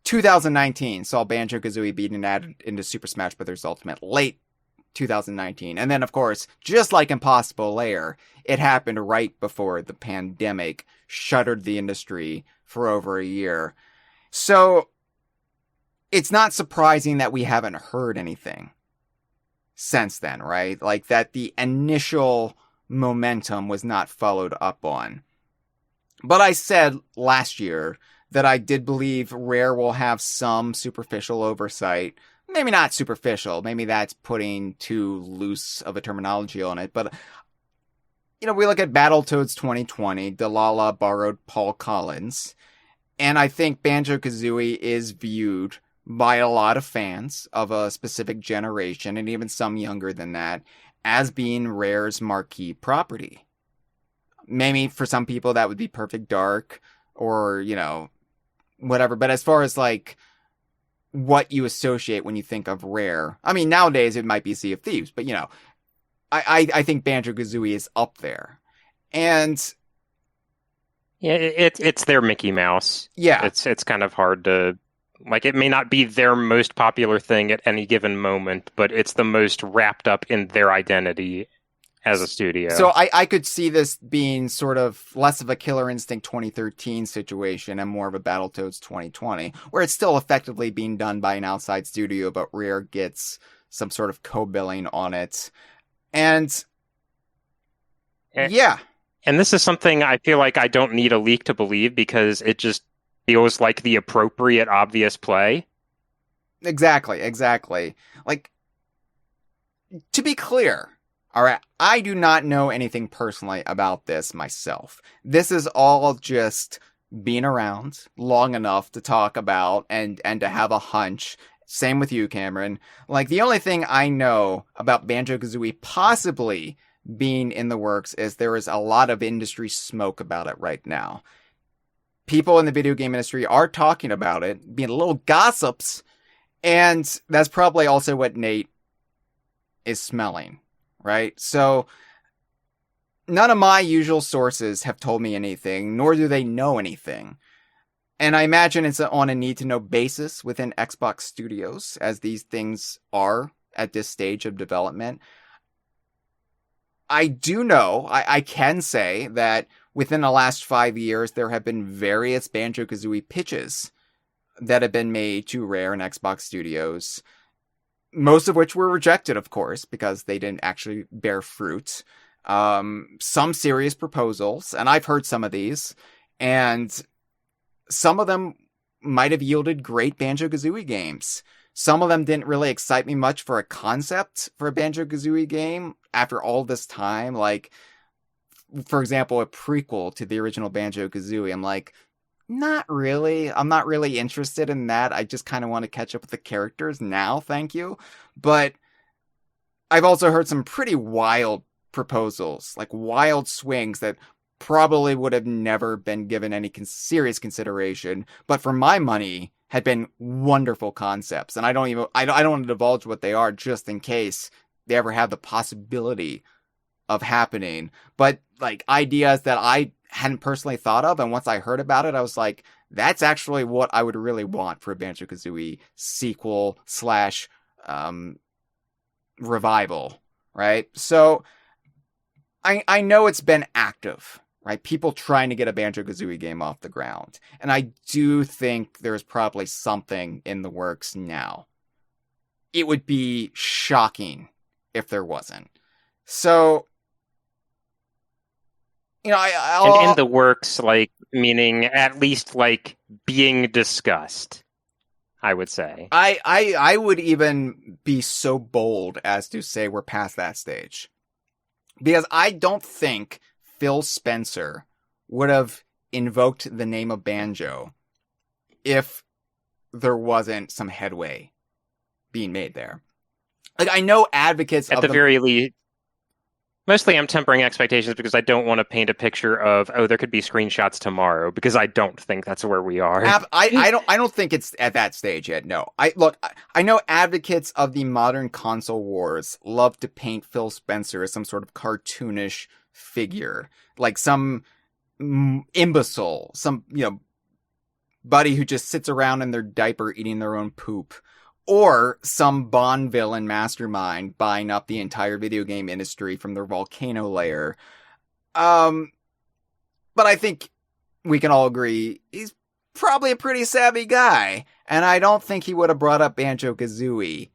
2019 saw Banjo-Kazooie being added into Super Smash Bros. Ultimate late 2019. And then, of course, just like Impossible Lair, it happened right before the pandemic shuttered the industry for over a year. So it's not surprising that we haven't heard anything since then, right? Like that the initial momentum was not followed up on. But I said last year that I did believe Rare will have some superficial oversight. Maybe not superficial. Maybe that's putting too loose of a terminology on it. But, we look at Battletoads 2020. Delilah borrowed Paul Collins. And I think Banjo-Kazooie is viewed by a lot of fans of a specific generation, and even some younger than that, as being Rare's marquee property. Maybe for some people that would be Perfect Dark, or, whatever. But as far as, like, what you associate when you think of Rare, I mean, nowadays it might be Sea of Thieves, but, I think Banjo-Kazooie is up there. And... yeah, it's their Mickey Mouse. Yeah. It's kind of hard to... like, it may not be their most popular thing at any given moment, but it's the most wrapped up in their identity as a studio. So I could see this being sort of less of a Killer Instinct 2013 situation and more of a Battletoads 2020, where it's still effectively being done by an outside studio, but Rare gets some sort of co-billing on it. And yeah. And this is something I feel like I don't need a leak to believe, because it just feels like the appropriate, obvious play. Exactly. Like, to be clear, alright, I do not know anything personally about this myself. This is all just being around long enough to talk about and to have a hunch. Same with you, Cameron. Like, the only thing I know about Banjo-Kazooie possibly being in the works is there is a lot of industry smoke about it right now. People in the video game industry are talking about it, being little gossips, and that's probably also what Nate is smelling, right? So, none of my usual sources have told me anything, nor do they know anything. And I imagine it's on a need-to-know basis within Xbox Studios, as these things are at this stage of development. I do know, I can say that within the last 5 years, there have been various Banjo-Kazooie pitches that have been made to Rare and Xbox Studios, most of which were rejected, of course, because they didn't actually bear fruit. Some serious proposals, and I've heard some of these, and some of them might have yielded great Banjo-Kazooie games. Some of them didn't really excite me much for a concept for a Banjo-Kazooie game after all this time. Like, for example, a prequel to the original Banjo-Kazooie. I'm like, not really. I'm not really interested in that. I just kind of want to catch up with the characters now, thank you. But I've also heard some pretty wild proposals, like wild swings that probably would have never been given any serious consideration, but for my money had been wonderful concepts. And I don't want to divulge what they are just in case they ever have the possibility of happening. But like ideas that I hadn't personally thought of, and once I heard about it, I was like, that's actually what I would really want for a Banjo-Kazooie sequel slash revival, right? So I know it's been active, right? People trying to get a Banjo-Kazooie game off the ground. And I do think there's probably something in the works now. It would be shocking if there wasn't. So, you know, and in the works, like, meaning at least, like, being discussed, I would say. I would even be so bold as to say we're past that stage. Because I don't think Phil Spencer would have invoked the name of Banjo if there wasn't some headway being made there. Like, I know advocates at the very least. Mostly I'm tempering expectations because I don't want to paint a picture of, oh, there could be screenshots tomorrow, because I don't think that's where we are. I don't think it's at that stage yet. No. I know advocates of the modern console wars love to paint Phil Spencer as some sort of cartoonish figure, like some imbecile, some, buddy who just sits around in their diaper eating their own poop. Or some Bond villain mastermind buying up the entire video game industry from their volcano lair. But I think we can all agree he's probably a pretty savvy guy. And I don't think he would have brought up Banjo-Kazooie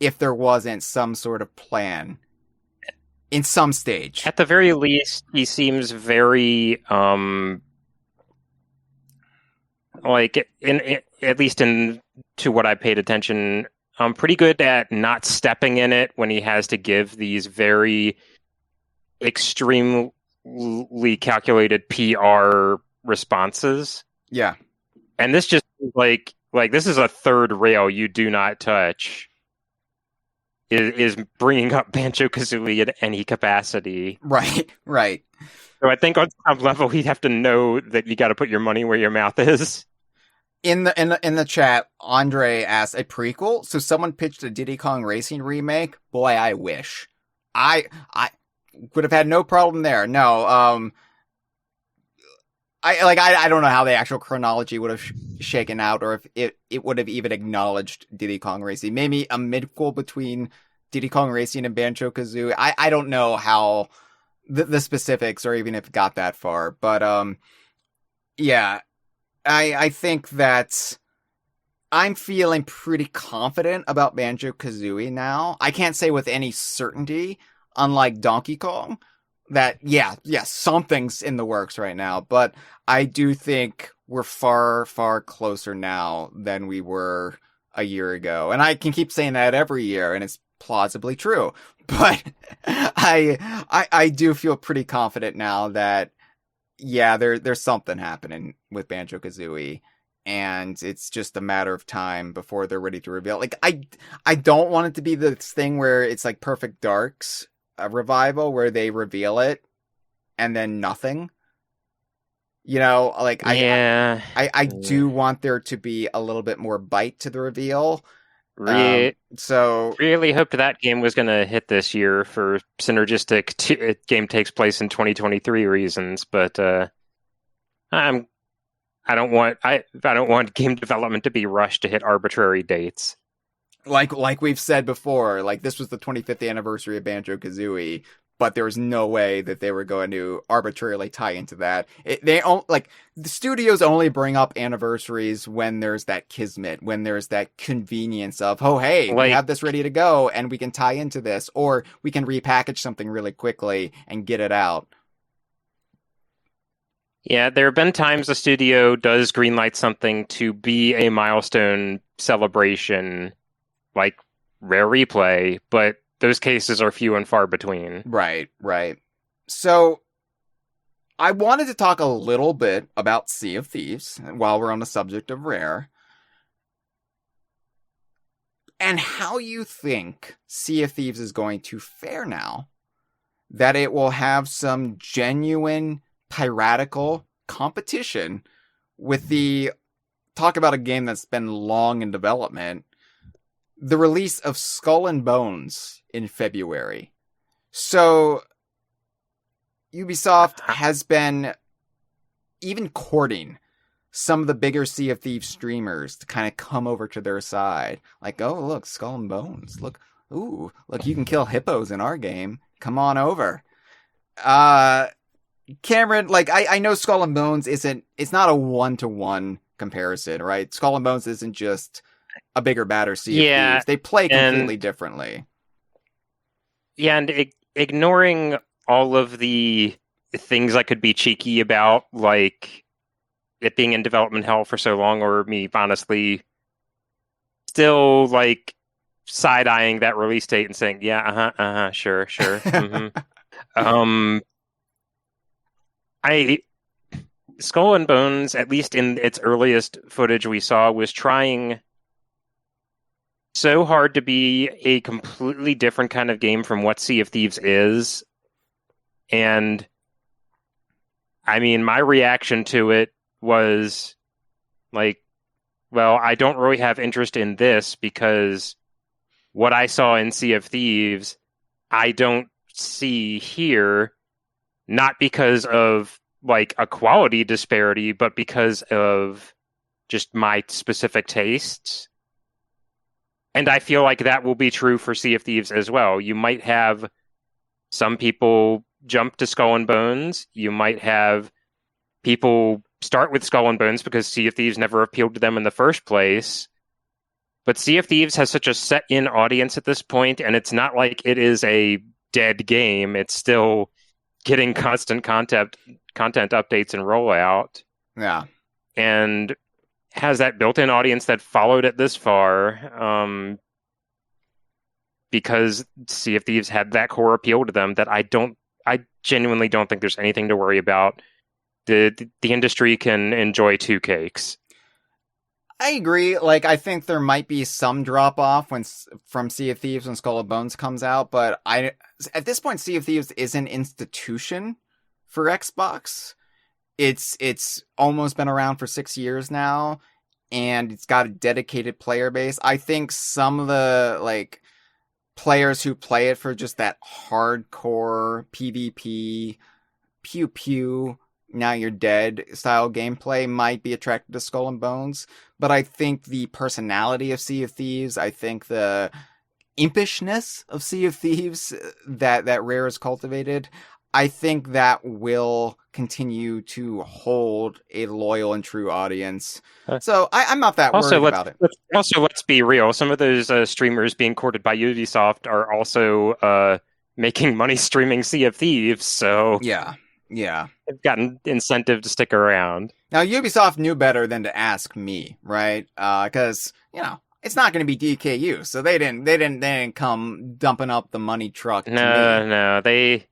if there wasn't some sort of plan in some stage. At the very least, he seems very, like, at least to what I paid attention, pretty good at not stepping in it when he has to give these very extremely calculated PR responses. Yeah. And this just like this is a third rail you do not touch. Is bringing up Banjo-Kazooie in any capacity. Right. So I think on some level he'd have to know that you got to put your money where your mouth is. In the chat, Andre asked a prequel. So someone pitched a Diddy Kong Racing remake. Boy, I wish. I would have had no problem there. No, I don't know how the actual chronology would have shaken out, or if it would have even acknowledged Diddy Kong Racing. Maybe a midquel between Diddy Kong Racing and Banjo-Kazooie. I don't know how the specifics, or even if it got that far. But yeah. I think that I'm feeling pretty confident about Banjo-Kazooie now. I can't say with any certainty, unlike Donkey Kong, that, yeah, something's in the works right now. But I do think we're far, far closer now than we were a year ago. And I can keep saying that every year, and it's plausibly true. But I do feel pretty confident now that, yeah, there's something happening with Banjo-Kazooie, and it's just a matter of time before they're ready to reveal. Like, I don't want it to be this thing where it's like Perfect Dark's revival, where they reveal it and then nothing. Like, yeah. I do want there to be a little bit more bite to the reveal. So really hoped that game was going to hit this year for synergistic game takes place in 2023 reasons, but I don't want game development to be rushed to hit arbitrary dates. Like we've said before, like this was the 25th anniversary of Banjo-Kazooie, but there was no way that they were going to arbitrarily tie into that. The studios only bring up anniversaries when there's that kismet, when there's that convenience of, oh, hey, we have this ready to go and we can tie into this, or we can repackage something really quickly and get it out. Yeah, there have been times the studio does greenlight something to be a milestone celebration, like Rare Replay, but those cases are few and far between. Right. So, I wanted to talk a little bit about Sea of Thieves while we're on the subject of Rare. And how you think Sea of Thieves is going to fare now that it will have some genuine piratical competition with the talk about a game that's been long in development, the release of Skull and Bones in February. So Ubisoft has been even courting some of the bigger Sea of Thieves streamers to kind of come over to their side. Like, oh, look, Skull and Bones. Look, you can kill hippos in our game. Come on over. Cameron, like, I know Skull and Bones it's not a one-to-one comparison, right? Skull and Bones isn't just a bigger, badder Sea of Thieves. They play completely differently. Yeah, and ignoring all of the things I could be cheeky about, like it being in development hell for so long, or me honestly still like side-eyeing that release date and saying, yeah, sure. Mm-hmm. Skull and Bones, at least in its earliest footage we saw, was trying so hard to be a completely different kind of game from what Sea of Thieves is. And I mean, my reaction to it was like, well, I don't really have interest in this because what I saw in Sea of Thieves, I don't see here, not because of like a quality disparity, but because of just my specific tastes. And I feel like that will be true for Sea of Thieves as well. You might have some people jump to Skull and Bones. You might have people start with Skull and Bones because Sea of Thieves never appealed to them in the first place. But Sea of Thieves has such a set-in audience at this point, and it's not like it is a dead game. It's still getting constant content updates and rollout. Yeah. And has that built-in audience that followed it this far, because Sea of Thieves had that core appeal to them that I genuinely don't think there's anything to worry about. The industry can enjoy two cakes. I agree. Like, I think there might be some drop off from Sea of Thieves when Skull and Bones comes out, but at this point, Sea of Thieves is an institution for Xbox. It's almost been around for 6 years now, and it's got a dedicated player base. I think some of the like players who play it for just that hardcore PvP, pew pew, now you're dead style gameplay might be attracted to Skull and Bones, but I think the personality of Sea of Thieves, I think the impishness of Sea of Thieves that Rare has cultivated, I think that will continue to hold a loyal and true audience. So I'm not that worried about it. Let's be real. Some of those streamers being courted by Ubisoft are also making money streaming Sea of Thieves, so yeah. They've gotten incentive to stick around. Now, Ubisoft knew better than to ask me, right? Because, it's not going to be DKU, so they didn't come dumping up the money truck to me. No, they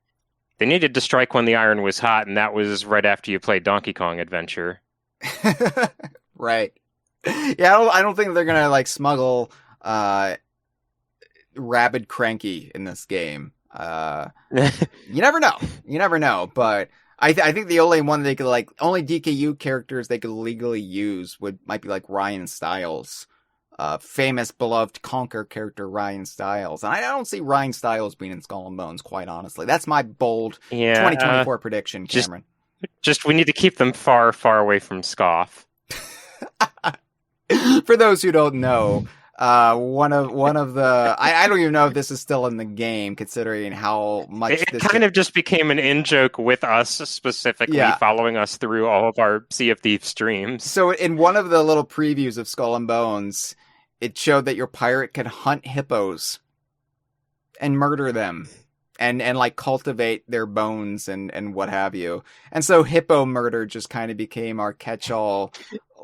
needed to strike when the iron was hot, and that was right after you played Donkey Kong Adventure. Right. Yeah, I don't think they're going to, like, smuggle Rabid Cranky in this game. You never know, but I think the only one they could only DKU characters they could legally use might be like Ryan Stiles, famous beloved Conquer character Ryan Stiles, and I don't see Ryan Stiles being in Skull and Bones, quite honestly. That's my bold 2024 prediction, Cameron. Just we need to keep them far, far away from Scoff. For those who don't know, one of the I don't even know if this is still in the game, considering how much it kind of just became an in-joke with us specifically, following us through all of our Sea of Thieves streams. So in one of the little previews of Skull and Bones, it showed that your pirate could hunt hippos and murder them and like cultivate their bones and what have you. And so hippo murder just kind of became our catch-all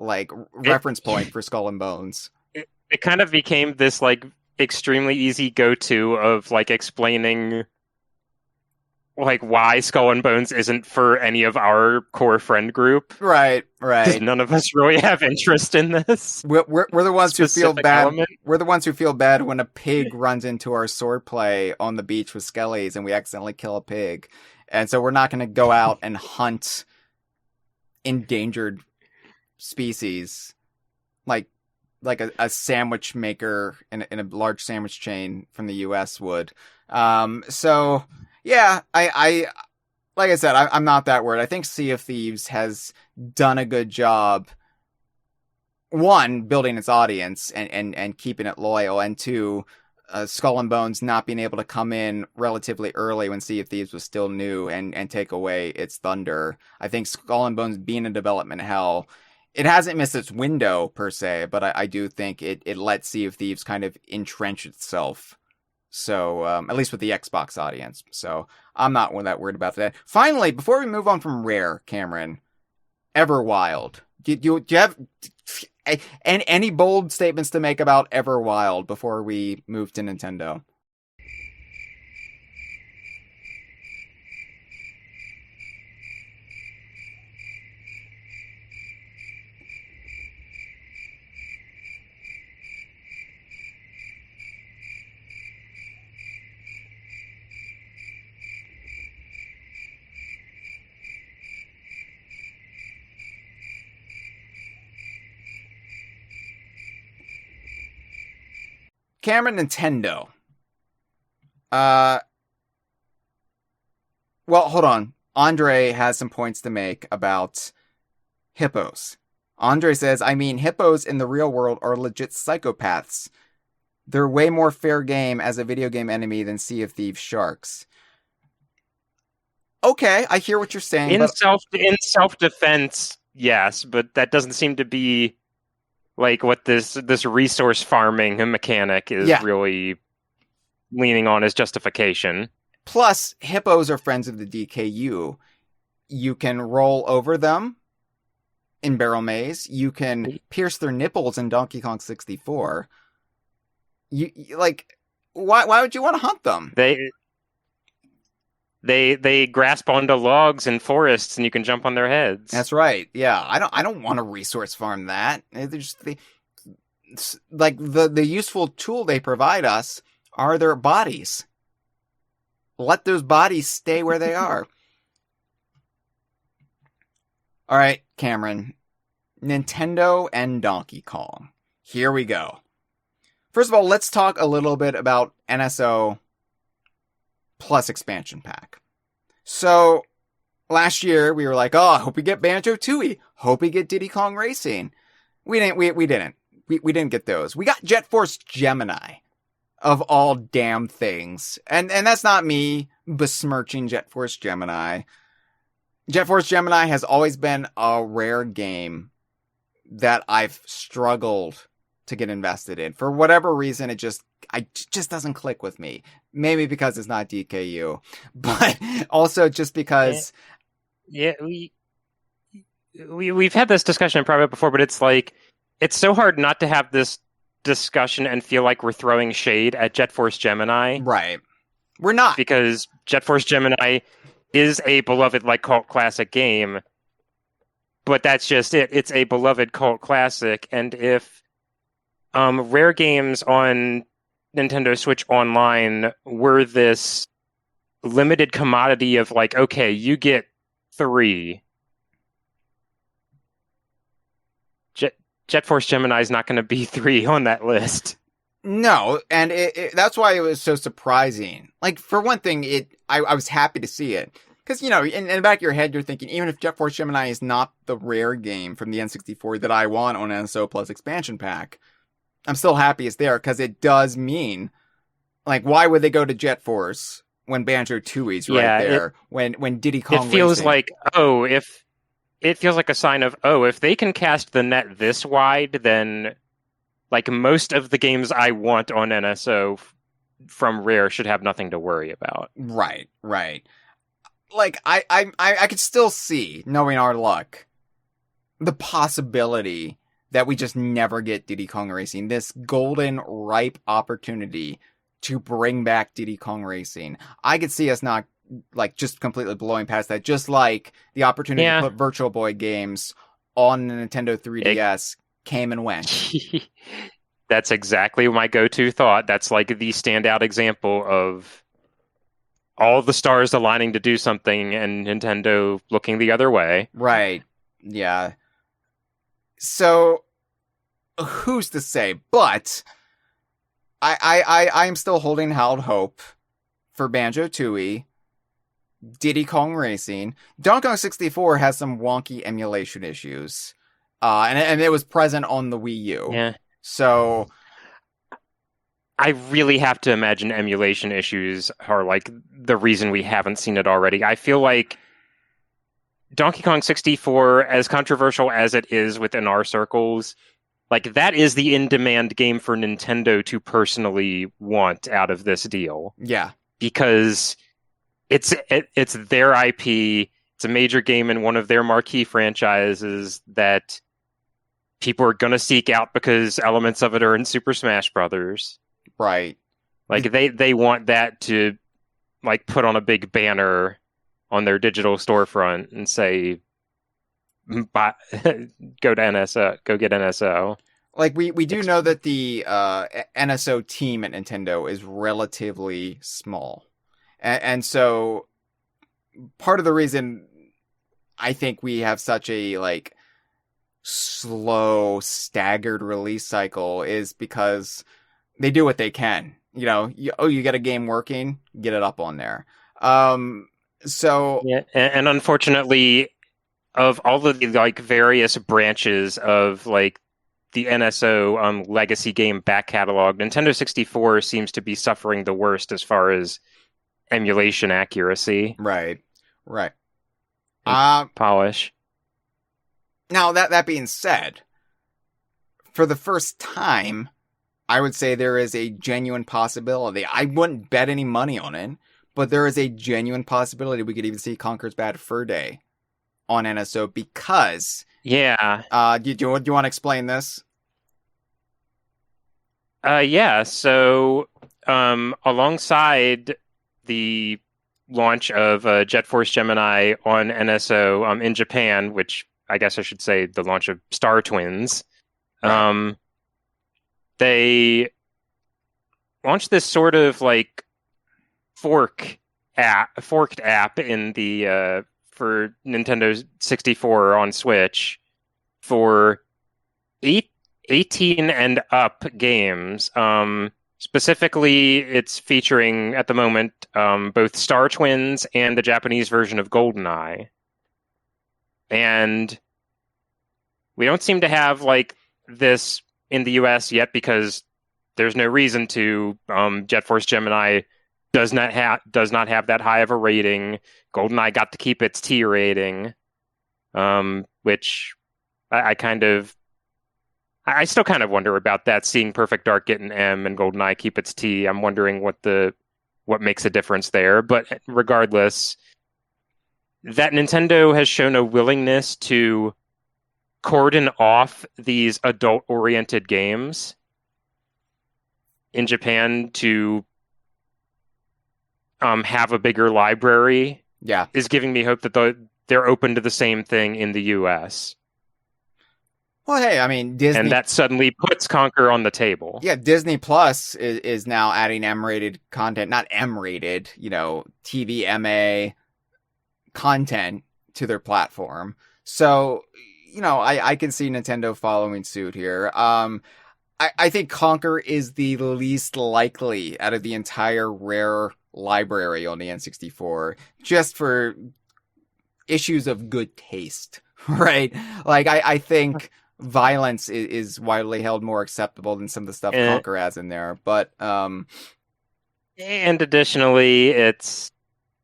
like reference point for Skull and Bones. It kind of became this like extremely easy go-to of like explaining like why Skull and Bones isn't for any of our core friend group. Right. None of us really have interest in this. We're the ones who feel bad. Element. We're the ones who feel bad when a pig runs into our swordplay on the beach with skellies and we accidentally kill a pig. And so we're not going to go out and hunt endangered species like a sandwich maker in a large sandwich chain from the US would. So yeah, I like I said, I'm not that worried. I think Sea of Thieves has done a good job, one, building its audience and keeping it loyal, and two, Skull and Bones not being able to come in relatively early when Sea of Thieves was still new and take away its thunder. I think Skull and Bones being in development hell, it hasn't missed its window per se, but I do think it let Sea of Thieves kind of entrench itself. So, at least with the Xbox audience. So, I'm not that worried about that. Finally, before we move on from Rare, Cameron, Everwild. Do you have any bold statements to make about Everwild before we move to Nintendo? Cameron, Nintendo. Well, hold on. Andre has some points to make about hippos. Andre says, I mean, hippos in the real world are legit psychopaths. They're way more fair game as a video game enemy than Sea of Thieves sharks. Okay, I hear what you're saying. In self-defense, yes, but that doesn't seem to be like what this resource farming mechanic is really leaning on as justification. Plus, hippos are friends of the DKU. You can roll over them in Barrel Maze. You can pierce their nipples in Donkey Kong 64. You like, why would you want to hunt them? They grasp onto logs in forests, and you can jump on their heads. That's right. Yeah, I don't want to resource farm that. They're just like the useful tool they provide us are their bodies. Let those bodies stay where they are. All right, Cameron. Nintendo and Donkey Kong. Here we go. First of all, let's talk a little bit about NSO Plus expansion pack. So, last year we were like, oh, I hope we get Banjo-Tooie. Hope we get Diddy Kong Racing. We didn't. We didn't get those. We got Jet Force Gemini. Of all damn things. And that's not me besmirching Jet Force Gemini. Jet Force Gemini has always been a Rare game that I've struggled to get invested in. For whatever reason, it just doesn't click with me. Maybe because it's not DKU, but also just because... Yeah, we've had this discussion in private before, but it's like, it's so hard not to have this discussion and feel like we're throwing shade at Jet Force Gemini. Right. We're not. Because Jet Force Gemini is a beloved like cult classic game, but that's just it. It's a beloved cult classic, and if Rare games on Nintendo Switch Online were this limited commodity of like, okay, you get 3. Jet Force Gemini is not going to be 3 on that list. No, and that's why it was so surprising. Like, for one thing, I was happy to see it. Because, you know, in the back of your head, you're thinking, even if Jet Force Gemini is not the Rare game from the N64 that I want on NSO Plus expansion pack, I'm still happy it's there, because it does mean, like, why would they go to Jet Force when Banjo-Tooie's right there, when Diddy Kong It feels Racing? like, it feels like a sign of, if they can cast the net this wide, then like most of the games I want on NSO from Rare should have nothing to worry about. Right. Like, I could still see, knowing our luck, the possibility that we just never get Diddy Kong Racing. This golden, ripe opportunity to bring back Diddy Kong Racing. I could see us not, like, just completely blowing past that. Just like the opportunity to put Virtual Boy games on the Nintendo 3DS came and went. That's exactly my go-to thought. That's like the standout example of all the stars aligning to do something and Nintendo looking the other way. Right. Yeah. So who's to say? But I'm still holding out hope for Banjo-Tooie, Diddy Kong Racing. Donkey Kong 64 has some wonky emulation issues. And it was present on the Wii U. Yeah. So I really have to imagine emulation issues are like the reason we haven't seen it already. I feel like Donkey Kong 64, as controversial as it is within our circles, like that is the in-demand game for Nintendo to personally want out of this deal. Yeah. Because it's their IP, it's a major game in one of their marquee franchises that people are going to seek out because elements of it are in Super Smash Brothers. Right. Like they want that to like put on a big banner on their digital storefront and say, go to NSO, go get NSO. Like we do know that the NSO team at Nintendo is relatively small. And so part of the reason I think we have such a like slow, staggered release cycle is because they do what they can. You know, you get a game working, get it up on there. So yeah, and unfortunately, of all of the like various branches of like the NSO legacy game back catalog, Nintendo 64 seems to be suffering the worst as far as emulation accuracy. Right. Polish. Now that being said, for the first time, I would say there is a genuine possibility. I wouldn't bet any money on it, but there is a genuine possibility we could even see Conker's Bad Fur Day on NSO because... Yeah. Do you want to explain this? Yeah. So, alongside the launch of Jet Force Gemini on NSO in Japan, which I guess I should say the launch of Star Twins, right. They launched this sort of like forked app in the for Nintendo 64 on Switch for 18 and up games. Specifically, it's featuring at the moment both Star Twins and the Japanese version of GoldenEye. And we don't seem to have like this in the US yet because there's no reason to. Jet Force Gemini does not have that high of a rating. GoldenEye got to keep its T rating, which I still kind of wonder about that. Seeing Perfect Dark get an M and GoldenEye keep its T, I'm wondering what makes a difference there. But regardless, that Nintendo has shown a willingness to cordon off these adult-oriented games in Japan to have a bigger library. Yeah, is giving me hope that they're open to the same thing in the US. Well, hey, I mean, Disney... And that suddenly puts Conker on the table. Yeah, Disney Plus is now adding M-rated content, not M-rated, TV MA content to their platform. So, I can see Nintendo following suit here. I think Conker is the least likely out of the entire Rare library on the N64, just for issues of good taste, right? Like, I think violence is widely held more acceptable than some of the stuff Conker has in there. But, and additionally, it's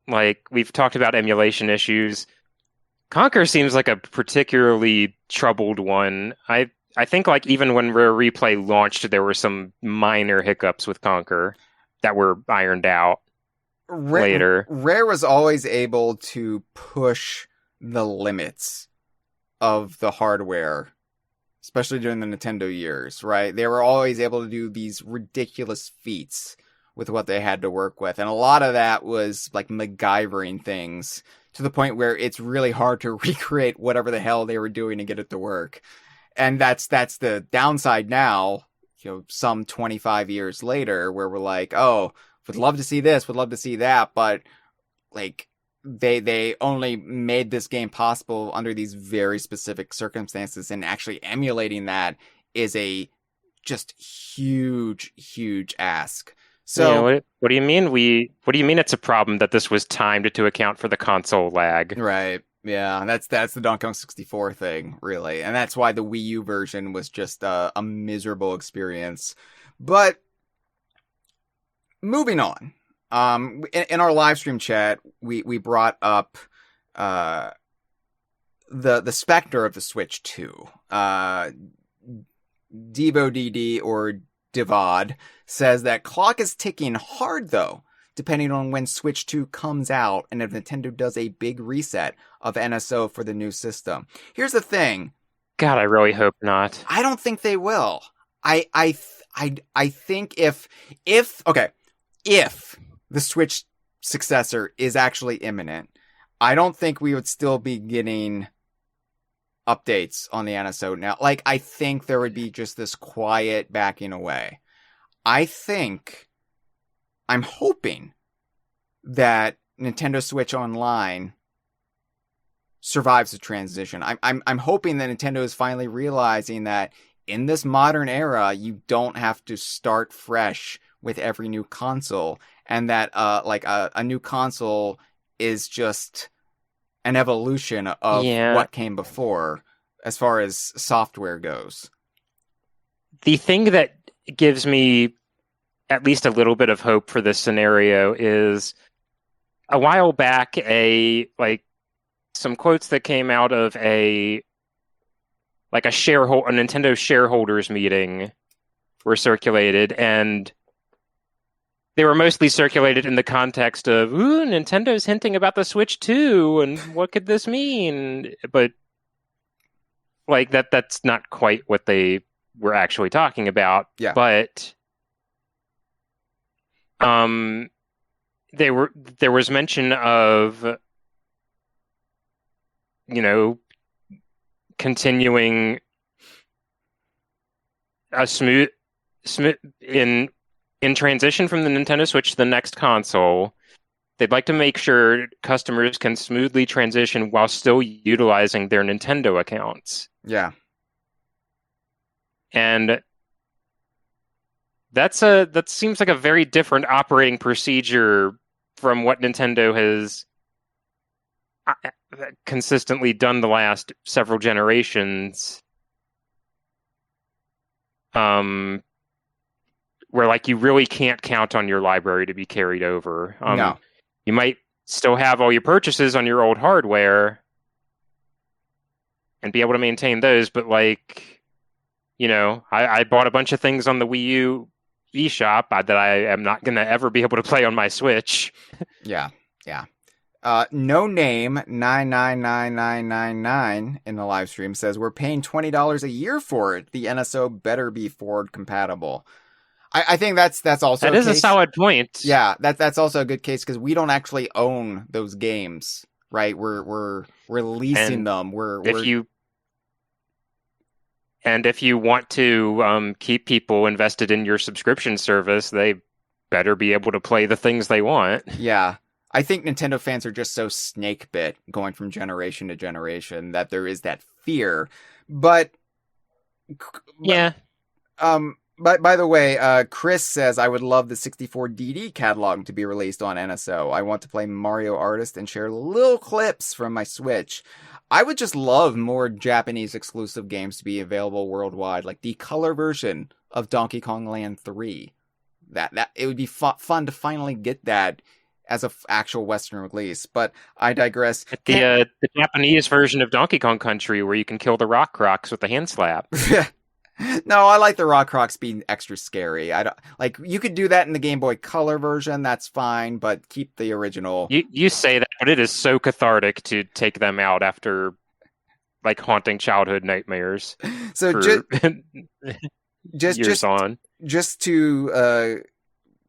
like, we've talked about emulation issues. Conker seems like a particularly troubled one. I think like even when Rare Replay launched, there were some minor hiccups with Conker that were ironed out later. Rare was always able to push the limits of the hardware, especially during the Nintendo years, right? They were always able to do these ridiculous feats with what they had to work with. And a lot of that was like MacGyvering things to the point where it's really hard to recreate whatever the hell they were doing to get it to work. And that's the downside now, some 25 years later, where we're like, oh, would love to see this, would love to see that, but like they only made this game possible under these very specific circumstances, and actually emulating that is a just huge ask. So yeah, what do you mean what do you mean it's a problem that this was timed to account for the console lag? right, yeah, that's the Donkey Kong 64 thing, really, and that's why the Wii U version was just a miserable experience. But moving on, in our live stream chat, we brought up the specter of the Switch 2. Devo DD or Divad says that clock is ticking hard though, depending on when Switch 2 comes out and if Nintendo does a big reset of NSO for the new system. Here's the thing. God, I really hope not. I don't think they will. I think if the Switch successor is actually imminent, I don't think we would still be getting updates on the NSO now. Like, I think there would be just this quiet backing away. I'm hoping that Nintendo Switch Online survives the transition. I'm hoping that Nintendo is finally realizing that in this modern era, you don't have to start fresh with every new console, and that a new console is just an evolution of what came before as far as software goes. The thing that gives me at least a little bit of hope for this scenario is a while back, some quotes that came out of a Nintendo shareholders meeting were circulated, and they were mostly circulated in the context of, ooh, Nintendo's hinting about the Switch 2, and what could this mean? But that's not quite what they were actually talking about. Yeah. But there was mention of, continuing a smooth in transition from the Nintendo Switch to the next console. They'd like to make sure customers can smoothly transition while still utilizing their Nintendo accounts. Yeah. And that seems like a very different operating procedure from what Nintendo has consistently done the last several generations. Where you really can't count on your library to be carried over. No. You might still have all your purchases on your old hardware and be able to maintain those, but I bought a bunch of things on the Wii U eShop that I am not going to ever be able to play on my Switch. Yeah. No name 999999 in the live stream says we're paying $20 a year for it. The NSO better be forward compatible. I think that's also a solid point. Yeah, that's also a good case because we don't actually own those games, right? We're releasing them. If you want to keep people invested in your subscription service, they better be able to play the things they want. Yeah. I think Nintendo fans are just so snake bit going from generation to generation that there is that fear. But yeah. But by the way, Chris says, I would love the 64 DD catalog to be released on NSO. I want to play Mario Artist and share little clips from my Switch. I would just love more Japanese exclusive games to be available worldwide, like the color version of Donkey Kong Land 3. That it would be fun to finally get that as an actual Western release. But I digress. The Japanese version of Donkey Kong Country, where you can kill the Rock Crocs with a hand slap. No, I like the Rock Crocs being extra scary. I don't you could do that in the Game Boy Color version. That's fine, but keep the original. You say that, but it is so cathartic to take them out after haunting childhood nightmares. So just to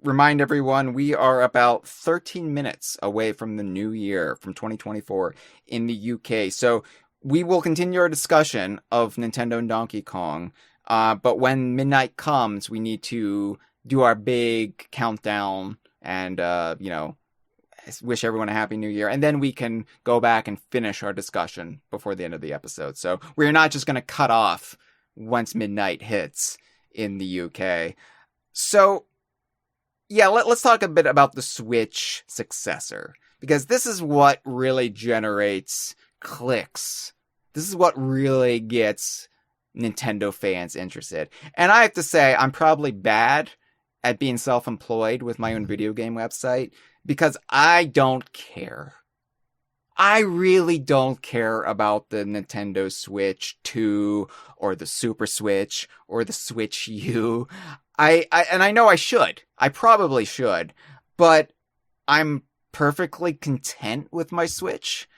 remind everyone, we are about 13 minutes away from the new year, from 2024 in the UK. So we will continue our discussion of Nintendo and Donkey Kong. But when midnight comes, we need to do our big countdown and, wish everyone a happy new year. And then we can go back and finish our discussion before the end of the episode. So we're not just going to cut off once midnight hits in the UK. So yeah, let's talk a bit about the Switch successor, because this is what really generates clicks. This is what really gets Nintendo fans interested. And I have to say, I'm probably bad at being self-employed with my own video game website because I don't care. I really don't care about the Nintendo Switch 2 or the Super Switch or the Switch U. I know I should. I probably should. But I'm perfectly content with my Switch.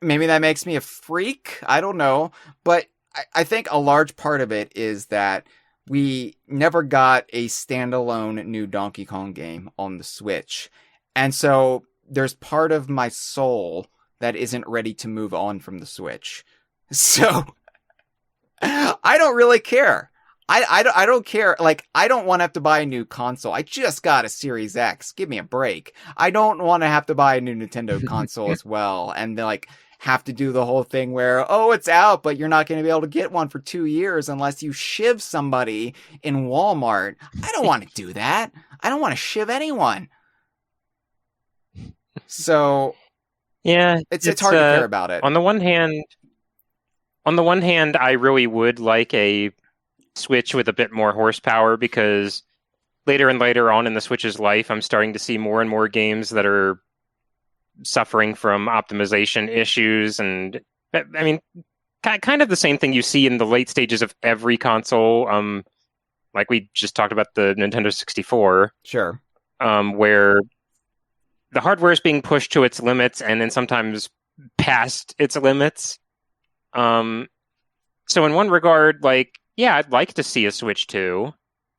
Maybe that makes me a freak. I don't know. But I think a large part of it is that we never got a standalone new Donkey Kong game on the Switch. And so there's part of my soul that isn't ready to move on from the Switch. So I don't really care. I don't care. Like, I don't want to have to buy a new console. I just got a Series X. Give me a break. I don't want to have to buy a new Nintendo console as well. And like, have to do the whole thing where, oh, it's out, but you're not going to be able to get one for 2 years unless you shiv somebody in Walmart. I don't want to do that. I don't want to shiv anyone. So yeah, it's hard to care about it. On the one hand, I really would like a Switch with a bit more horsepower, because later and later on in the Switch's life, I'm starting to see more and more games that are suffering from optimization issues. And I mean, kind of the same thing you see in the late stages of every console. Like we just talked about the Nintendo 64. Sure. Where the hardware is being pushed to its limits and then sometimes past its limits. So in one regard, like, yeah, I'd like to see a Switch 2.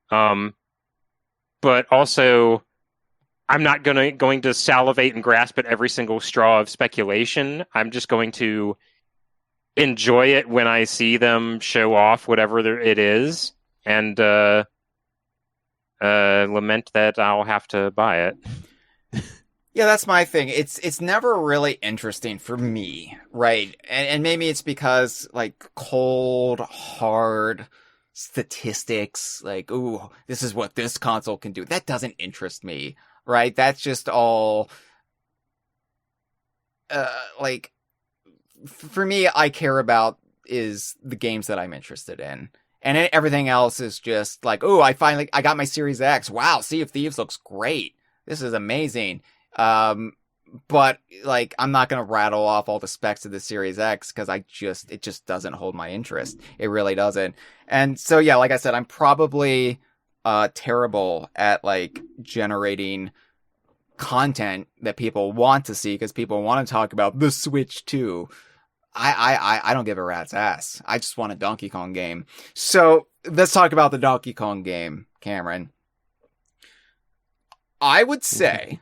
But also, I'm not going to salivate and grasp at every single straw of speculation. I'm just going to enjoy it when I see them show off whatever it is, and lament that I'll have to buy it. Yeah, that's my thing. It's never really interesting for me, right? And maybe it's because, like, cold, hard statistics, like, ooh, this is what this console can do. That doesn't interest me, right? That's just all, like, for me, I care about is the games that I'm interested in. And everything else is just like, ooh, I got my Series X. Wow, Sea of Thieves looks great. This is amazing. But like, I'm not going to rattle off all the specs of the Series X because it just doesn't hold my interest. It really doesn't. And so, yeah, like I said, I'm probably, terrible at like generating content that people want to see because people want to talk about the Switch 2. I don't give a rat's ass. I just want a Donkey Kong game. So let's talk about the Donkey Kong game, Cameron. I would say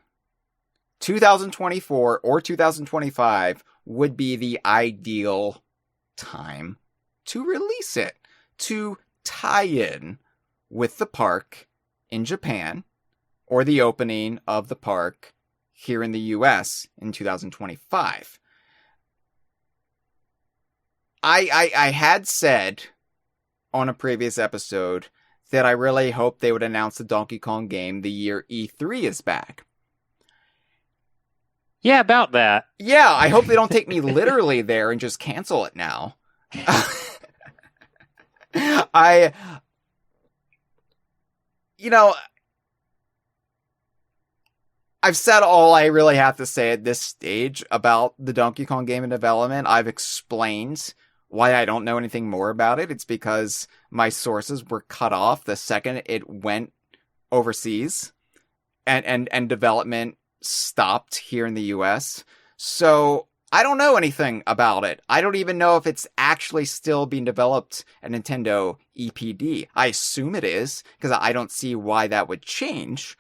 2024 or 2025 would be the ideal time to release it, to tie in with the park in Japan or the opening of the park here in the US in 2025. I had said on a previous episode that I really hoped they would announce the Donkey Kong game the year E3 is back. Yeah, about that. Yeah, I hope they don't take me literally there and just cancel it now. I've said all I really have to say at this stage about the Donkey Kong game in development. I've explained why I don't know anything more about it. It's because my sources were cut off the second it went overseas and development stopped here in the US. So I don't know anything about it. I don't even know if it's actually still being developed at Nintendo EPD. I assume it is, because I don't see why that would change.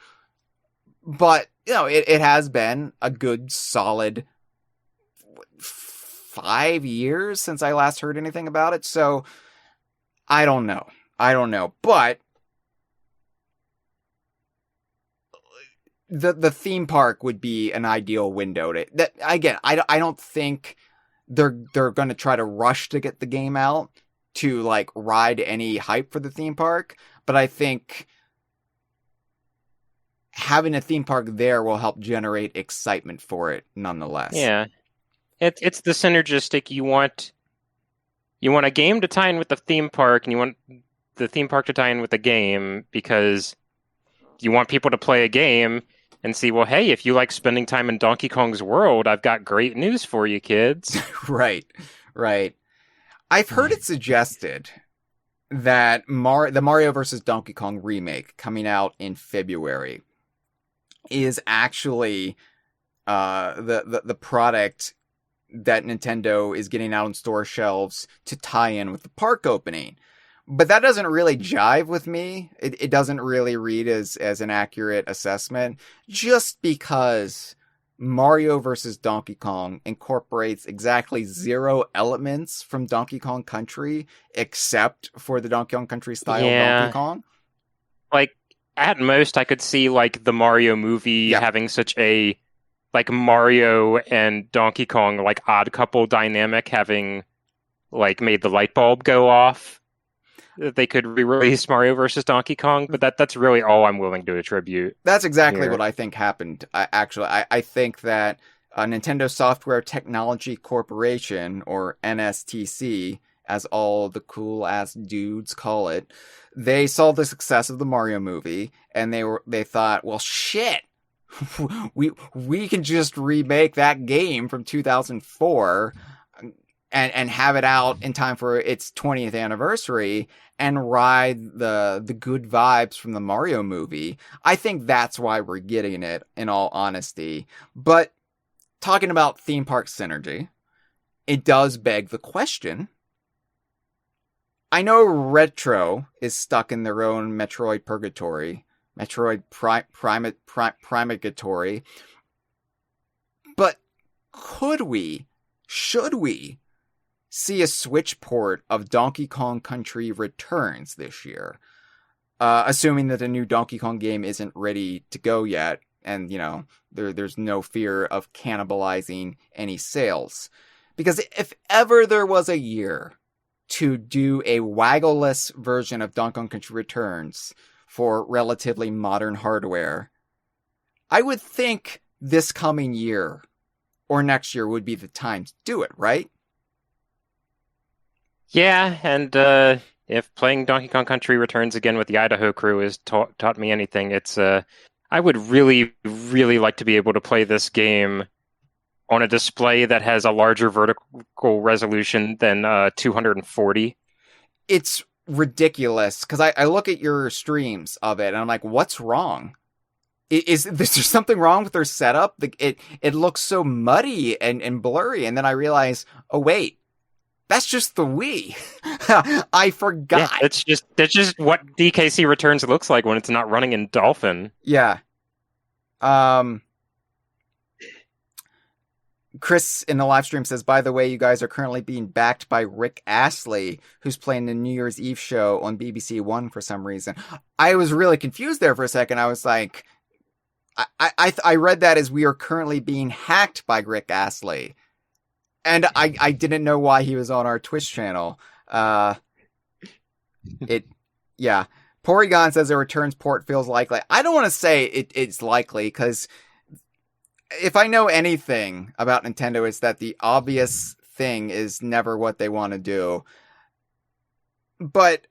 But, it has been a good, solid 5 years since I last heard anything about it. So I don't know. But the theme park would be an ideal window to that. Again, I don't think they're going to try to rush to get the game out to like ride any hype for the theme park, but I think having a theme park there will help generate excitement for it nonetheless. Yeah. It's the synergistic. You want a game to tie in with the theme park, and you want the theme park to tie in with the game, because you want people to play a game and see, well, hey, if you like spending time in Donkey Kong's world, I've got great news for you, kids. Right. I've heard it suggested that the Mario vs. Donkey Kong remake coming out in February is actually the product that Nintendo is getting out on store shelves to tie in with the park opening. But that doesn't really jive with me. It doesn't really read as an accurate assessment, just because Mario vs. Donkey Kong incorporates exactly 0 elements from Donkey Kong Country, except for the Donkey Kong Country style Donkey Kong. Like, at most, I could see like the Mario movie having such a like Mario and Donkey Kong like odd couple dynamic, having like made the light bulb go off. They could re-release Mario vs. Donkey Kong, but that's really all I'm willing to attribute. That's exactly what I think happened. I think that Nintendo Software Technology Corporation, or NSTC, as all the cool-ass dudes call it, they saw the success of the Mario movie, and they thought, well, shit, we can just remake that game from 2004 and have it out in time for its 20th anniversary and ride the good vibes from the Mario movie. I think that's why we're getting it, in all honesty. But talking about theme park synergy, it does beg the question. I know Retro is stuck in their own Metroid purgatory, Metroid primigatory, but should we see a Switch port of Donkey Kong Country Returns this year? Assuming that the new Donkey Kong game isn't ready to go yet, and, there's no fear of cannibalizing any sales. Because if ever there was a year to do a waggle-less version of Donkey Kong Country Returns for relatively modern hardware, I would think this coming year or next year would be the time to do it, right? Yeah, and if playing Donkey Kong Country Returns again with the Idaho crew has taught me anything, it's I would really, really like to be able to play this game on a display that has a larger vertical resolution than 240. It's ridiculous, because I look at your streams of it, and I'm like, what's wrong? Is there something wrong with their setup? It looks so muddy and blurry, and then I realize, oh wait, that's just the Wii. I forgot. Yeah, that's just what DKC Returns looks like when it's not running in Dolphin. Yeah. Chris in the live stream says, by the way, you guys are currently being backed by Rick Astley, who's playing the New Year's Eve show on BBC One for some reason. I was really confused there for a second. I was like, I read that as we are currently being hacked by Rick Astley. And I didn't know why he was on our Twitch channel. Yeah. Porygon says a Returns port feels likely. I don't want to say it's likely, because if I know anything about Nintendo, it's that the obvious thing is never what they want to do. But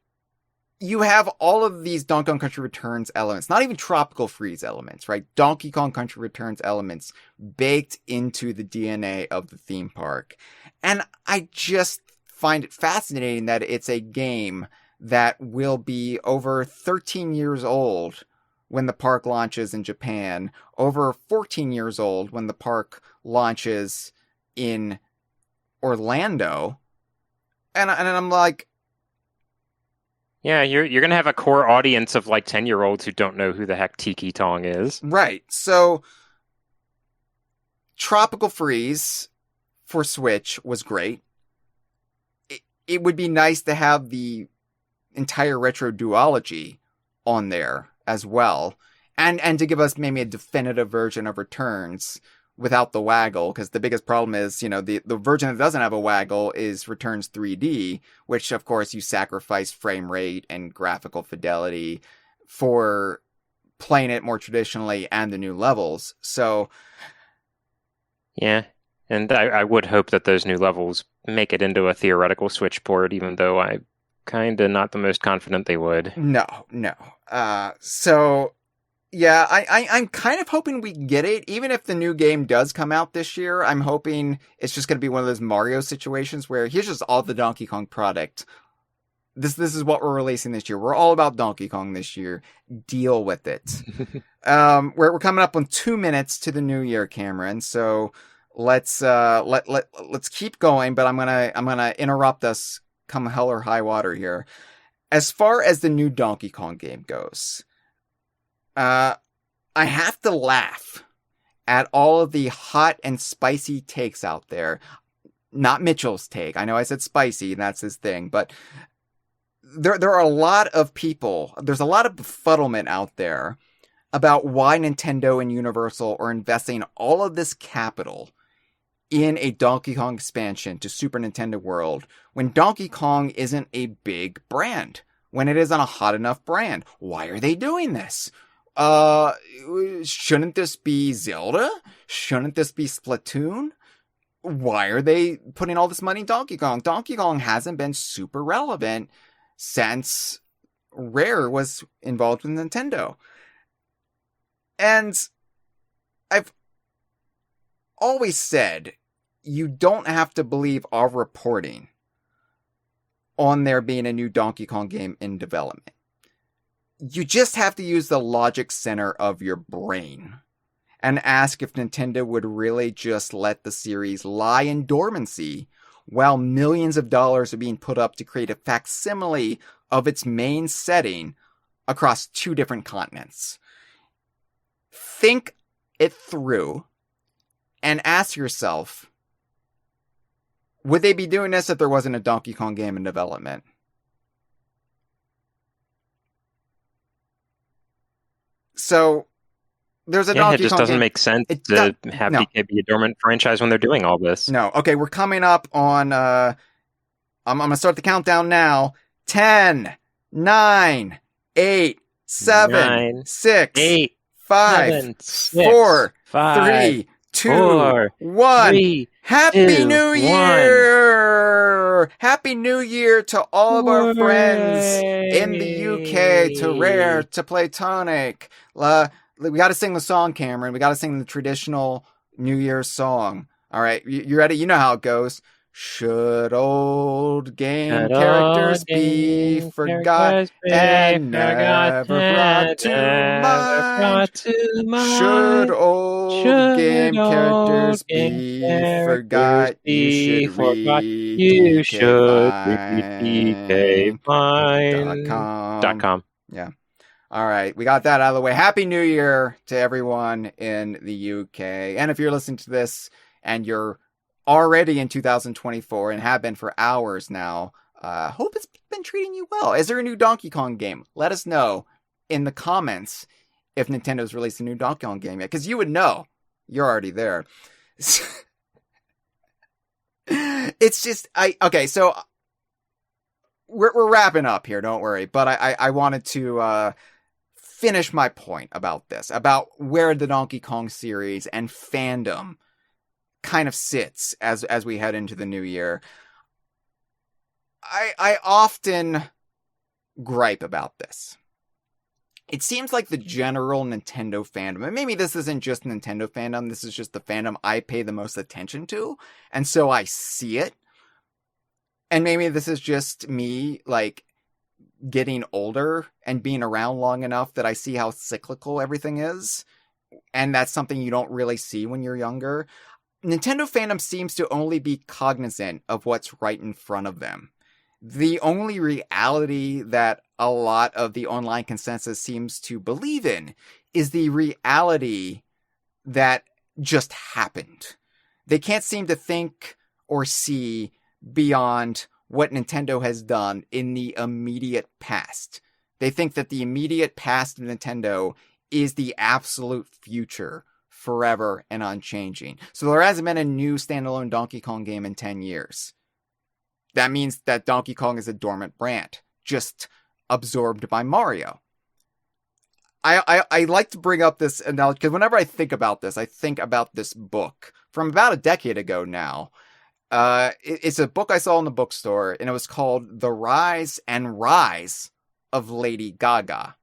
you have all of these Donkey Kong Country Returns elements, not even Tropical Freeze elements, right? Donkey Kong Country Returns elements baked into the DNA of the theme park. And I just find it fascinating that it's a game that will be over 13 years old when the park launches in Japan, over 14 years old when the park launches in Orlando. And I'm like, yeah, you're gonna have a core audience of like 10-year-olds who don't know who the heck Tiki Tong is. Right. So Tropical Freeze for Switch was great. It would be nice to have the entire retro duology on there as well. and to give us maybe a definitive version of Returns without the waggle, because the biggest problem is, the version that doesn't have a waggle is Returns 3D, which of course you sacrifice frame rate and graphical fidelity for playing it more traditionally and the new levels. So yeah, and I would hope that those new levels make it into a theoretical Switch port, even though I'm kind of not the most confident they would. No. So yeah, I'm kind of hoping we get it. Even if the new game does come out this year, I'm hoping it's just going to be one of those Mario situations where here's just all the Donkey Kong product. This is what we're releasing this year. We're all about Donkey Kong this year. Deal with it. We're coming up on 2 minutes to the new year, Cameron. So let's keep going. But I'm gonna interrupt us come hell or high water here. As far as the new Donkey Kong game goes, I have to laugh at all of the hot and spicy takes out there. Not Mitchell's take. I know I said spicy, and that's his thing, but there are a lot of people. There's a lot of befuddlement out there about why Nintendo and Universal are investing all of this capital in a Donkey Kong expansion to Super Nintendo World when Donkey Kong isn't a big brand, when it isn't a hot enough brand. Why are they doing this? Shouldn't this be Zelda? Shouldn't this be Splatoon? Why are they putting all this money in Donkey Kong? Donkey Kong hasn't been super relevant since Rare was involved with Nintendo. And I've always said you don't have to believe our reporting on there being a new Donkey Kong game in development. You just have to use the logic center of your brain and ask if Nintendo would really just let the series lie in dormancy while millions of dollars are being put up to create a facsimile of its main setting across 2 different continents. Think it through and ask yourself, would they be doing this if there wasn't a Donkey Kong game in development? So, there's a Donkey Kong game. It just doesn't make sense to have DK be a dormant franchise when they're doing all this. No. Okay, we're coming up on, I'm going to start the countdown now. 10, 9, 8, 7, 6, 5, 4, 3, 2, 1. Happy New Year! Happy New Year to all of our friends in the UK, to Rare, to Playtonic. We got to sing the song, Cameron. We got to sing the traditional New Year's song. All right, you ready? You know how it goes. Should old game characters be forgot and never brought to mind? Should old game characters be forgot? You should read DK.com. Yeah. All right, we got that out of the way. Happy New Year to everyone in the UK. And if you're listening to this and you're already in 2024 and have been for hours now, hope it's been treating you well. Is there a new Donkey Kong game? Let us know in the comments if Nintendo's released a new Donkey Kong game yet, because you would know. You're already there. It's just, okay, so we're wrapping up here, don't worry, but I wanted to finish my point about this, about where the Donkey Kong series and fandom kind of sits as we head into the new year. I often gripe about this. It seems like the general Nintendo fandom, and maybe this isn't just Nintendo fandom, this is just the fandom I pay the most attention to, and so I see it. And maybe this is just me, like, getting older and being around long enough that I see how cyclical everything is, and that's something you don't really see when you're younger. Nintendo fandom seems to only be cognizant of what's right in front of them. The only reality that a lot of the online consensus seems to believe in is the reality that just happened. They can't seem to think or see beyond what Nintendo has done in the immediate past. They think that the immediate past of Nintendo is the absolute future, forever and unchanging. So there hasn't been a new standalone Donkey Kong game in 10 years. That means that Donkey Kong is a dormant brand, just absorbed by Mario. I like to bring up this analogy, because whenever I think about this book from about a decade ago now. It's a book I saw in the bookstore, and it was called The Rise and Rise of Lady Gaga.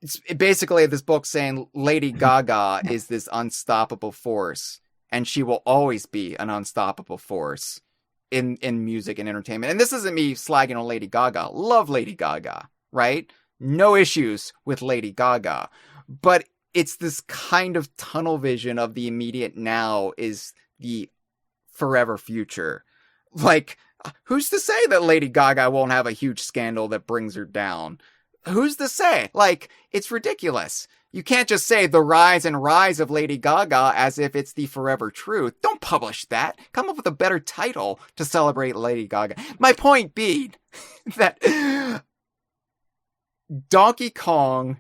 It's basically this book saying Lady Gaga is this unstoppable force, and she will always be an unstoppable force in music and entertainment. And this isn't me slagging on Lady Gaga. Love Lady Gaga, right? No issues with Lady Gaga. But it's this kind of tunnel vision of the immediate now is the forever future. Like, who's to say that Lady Gaga won't have a huge scandal that brings her down? Who's to say? Like, it's ridiculous. You can't just say the rise and rise of Lady Gaga as if it's the forever truth. Don't publish that. Come up with a better title to celebrate Lady Gaga. My point being that Donkey Kong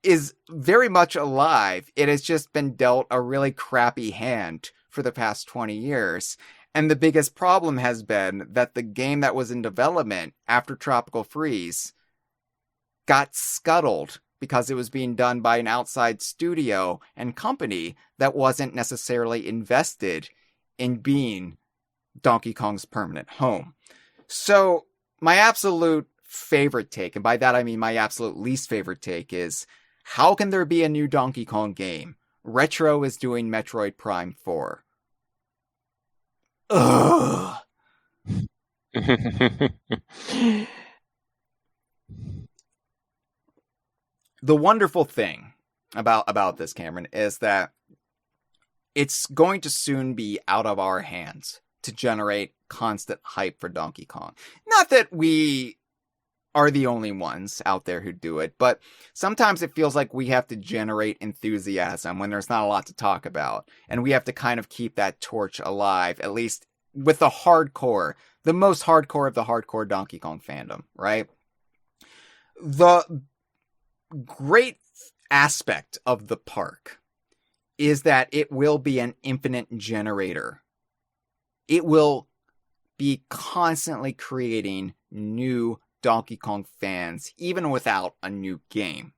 is very much alive. It has just been dealt a really crappy hand for the past 20 years. And the biggest problem has been that the game that was in development after Tropical Freeze got scuttled because it was being done by an outside studio and company that wasn't necessarily invested in being Donkey Kong's permanent home. So my absolute favorite take, and by that I mean my absolute least favorite take, is how can there be a new Donkey Kong game? Retro is doing Metroid Prime 4. Ugh. The wonderful thing about this, Cameron, is that it's going to soon be out of our hands to generate constant hype for Donkey Kong. Not that we are the only ones out there who do it, but sometimes it feels like we have to generate enthusiasm when there's not a lot to talk about. And we have to kind of keep that torch alive, at least with the hardcore, the most hardcore of the hardcore Donkey Kong fandom, right? The great aspect of the park is that it will be an infinite generator. It will be constantly creating new Donkey Kong fans, even without a new game.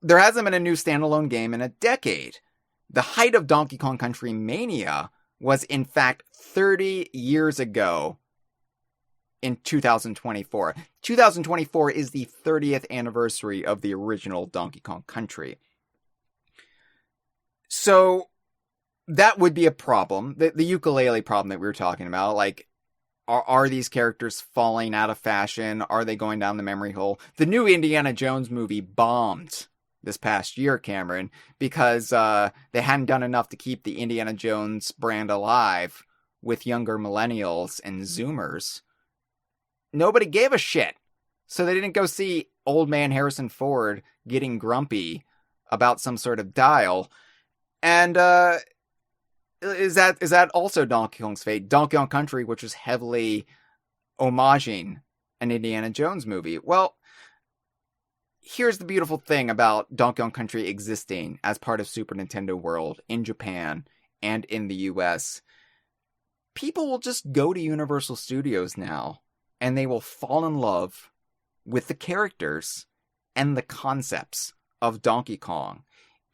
There hasn't been a new standalone game in a decade. The height of Donkey Kong Country Mania was, in fact, 30 years ago in 2024. 2024 is the 30th anniversary of the original Donkey Kong Country. So that would be a problem. The Yooka-Laylee problem that we were talking about, like, are these characters falling out of fashion? Are they going down the memory hole? The new Indiana Jones movie bombed this past year, Cameron, because they hadn't done enough to keep the Indiana Jones brand alive with younger millennials and Zoomers. Nobody gave a shit. So they didn't go see old man Harrison Ford getting grumpy about some sort of dial. And is that also Donkey Kong's fate? Donkey Kong Country, which was heavily homaging an Indiana Jones movie. Well, here's the beautiful thing about Donkey Kong Country existing as part of Super Nintendo World in Japan and in the US. People will just go to Universal Studios now, and they will fall in love with the characters and the concepts of Donkey Kong.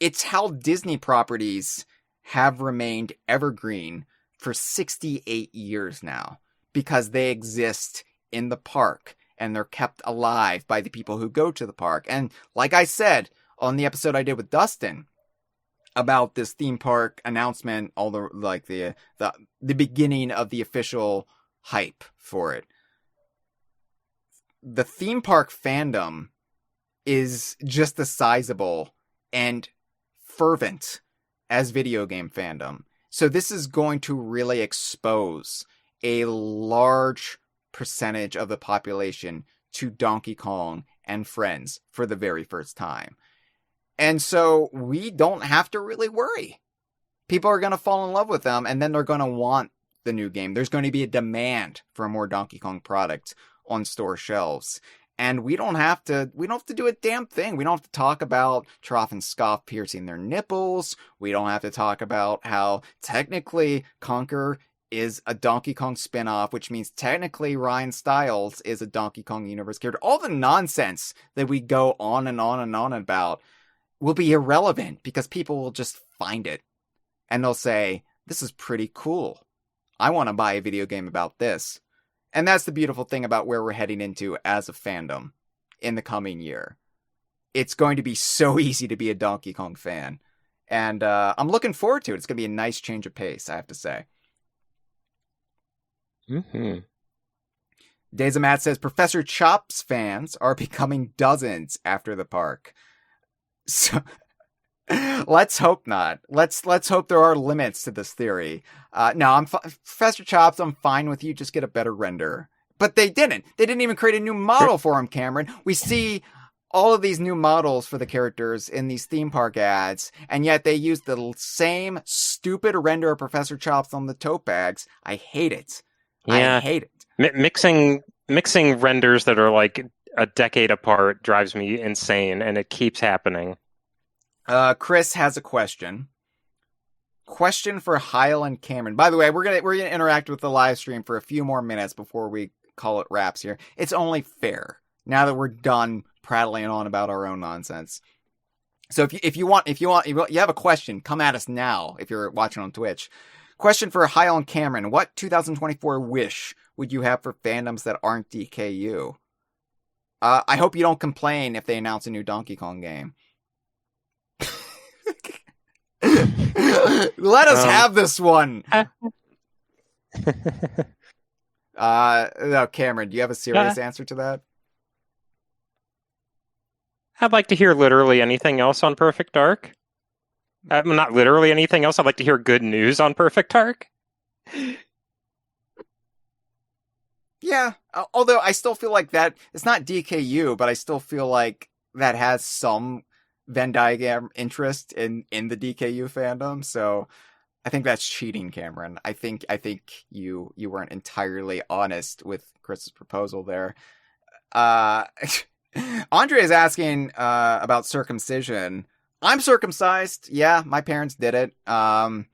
It's how Disney properties have remained evergreen for 68 years now, because they exist in the park and they're kept alive by the people who go to the park. And like I said on the episode I did with Dustin about this theme park announcement, all the beginning of the official hype for it, the theme park fandom is just as sizable and fervent as video game fandom. So this is going to really expose a large percentage of the population to Donkey Kong and friends for the very first time. And so we don't have to really worry. People are going to fall in love with them, and then they're going to want the new game. There's going to be a demand for a more Donkey Kong product on store shelves. And we don't have to do a damn thing. We don't have to talk about Troff and Scoff piercing their nipples. We don't have to talk about how technically Conker is a Donkey Kong spinoff, which means technically Ryan Stiles is a Donkey Kong universe character. All the nonsense that we go on and on and on about will be irrelevant because people will just find it and they'll say, this is pretty cool. I want to buy a video game about this. And that's the beautiful thing about where we're heading into as a fandom in the coming year. It's going to be so easy to be a Donkey Kong fan. And I'm looking forward to it. It's going to be a nice change of pace, I have to say. Mm-hmm. Days of Matt says, Professor Chop's fans are becoming dozens after the park. So... let's hope not. Let's hope there are limits to this theory. No, Professor Chops, I'm fine with you. Just get a better render. But they didn't. They didn't even create a new model for him, Cameron. We see all of these new models for the characters in these theme park ads, and yet they use the same stupid render of Professor Chops on the tote bags. I hate it. Yeah. I hate it. Mixing renders that are like a decade apart drives me insane, and it keeps happening. Chris has a question. Question for Hyle and Cameron. By the way, we're gonna interact with the live stream for a few more minutes before we call it wraps here. It's only fair now that we're done prattling on about our own nonsense. So if you have a question, come at us now. If you're watching on Twitch, question for Hyle and Cameron: what 2024 wish would you have for fandoms that aren't DKU? I hope you don't complain if they announce a new Donkey Kong game. Let us have this one. No, Cameron, do you have a serious answer to that? I'd like to hear literally anything else on Perfect Dark. Not literally anything else. I'd like to hear good news on Perfect Dark. Yeah, although I still feel like that it's not DKU, but I still feel like that has some Venn diagram interest in the DKU fandom, so I think that's cheating, Cameron. I think you weren't entirely honest with Chris's proposal there. Andre is asking about circumcision. I'm circumcised. Yeah, my parents did it. You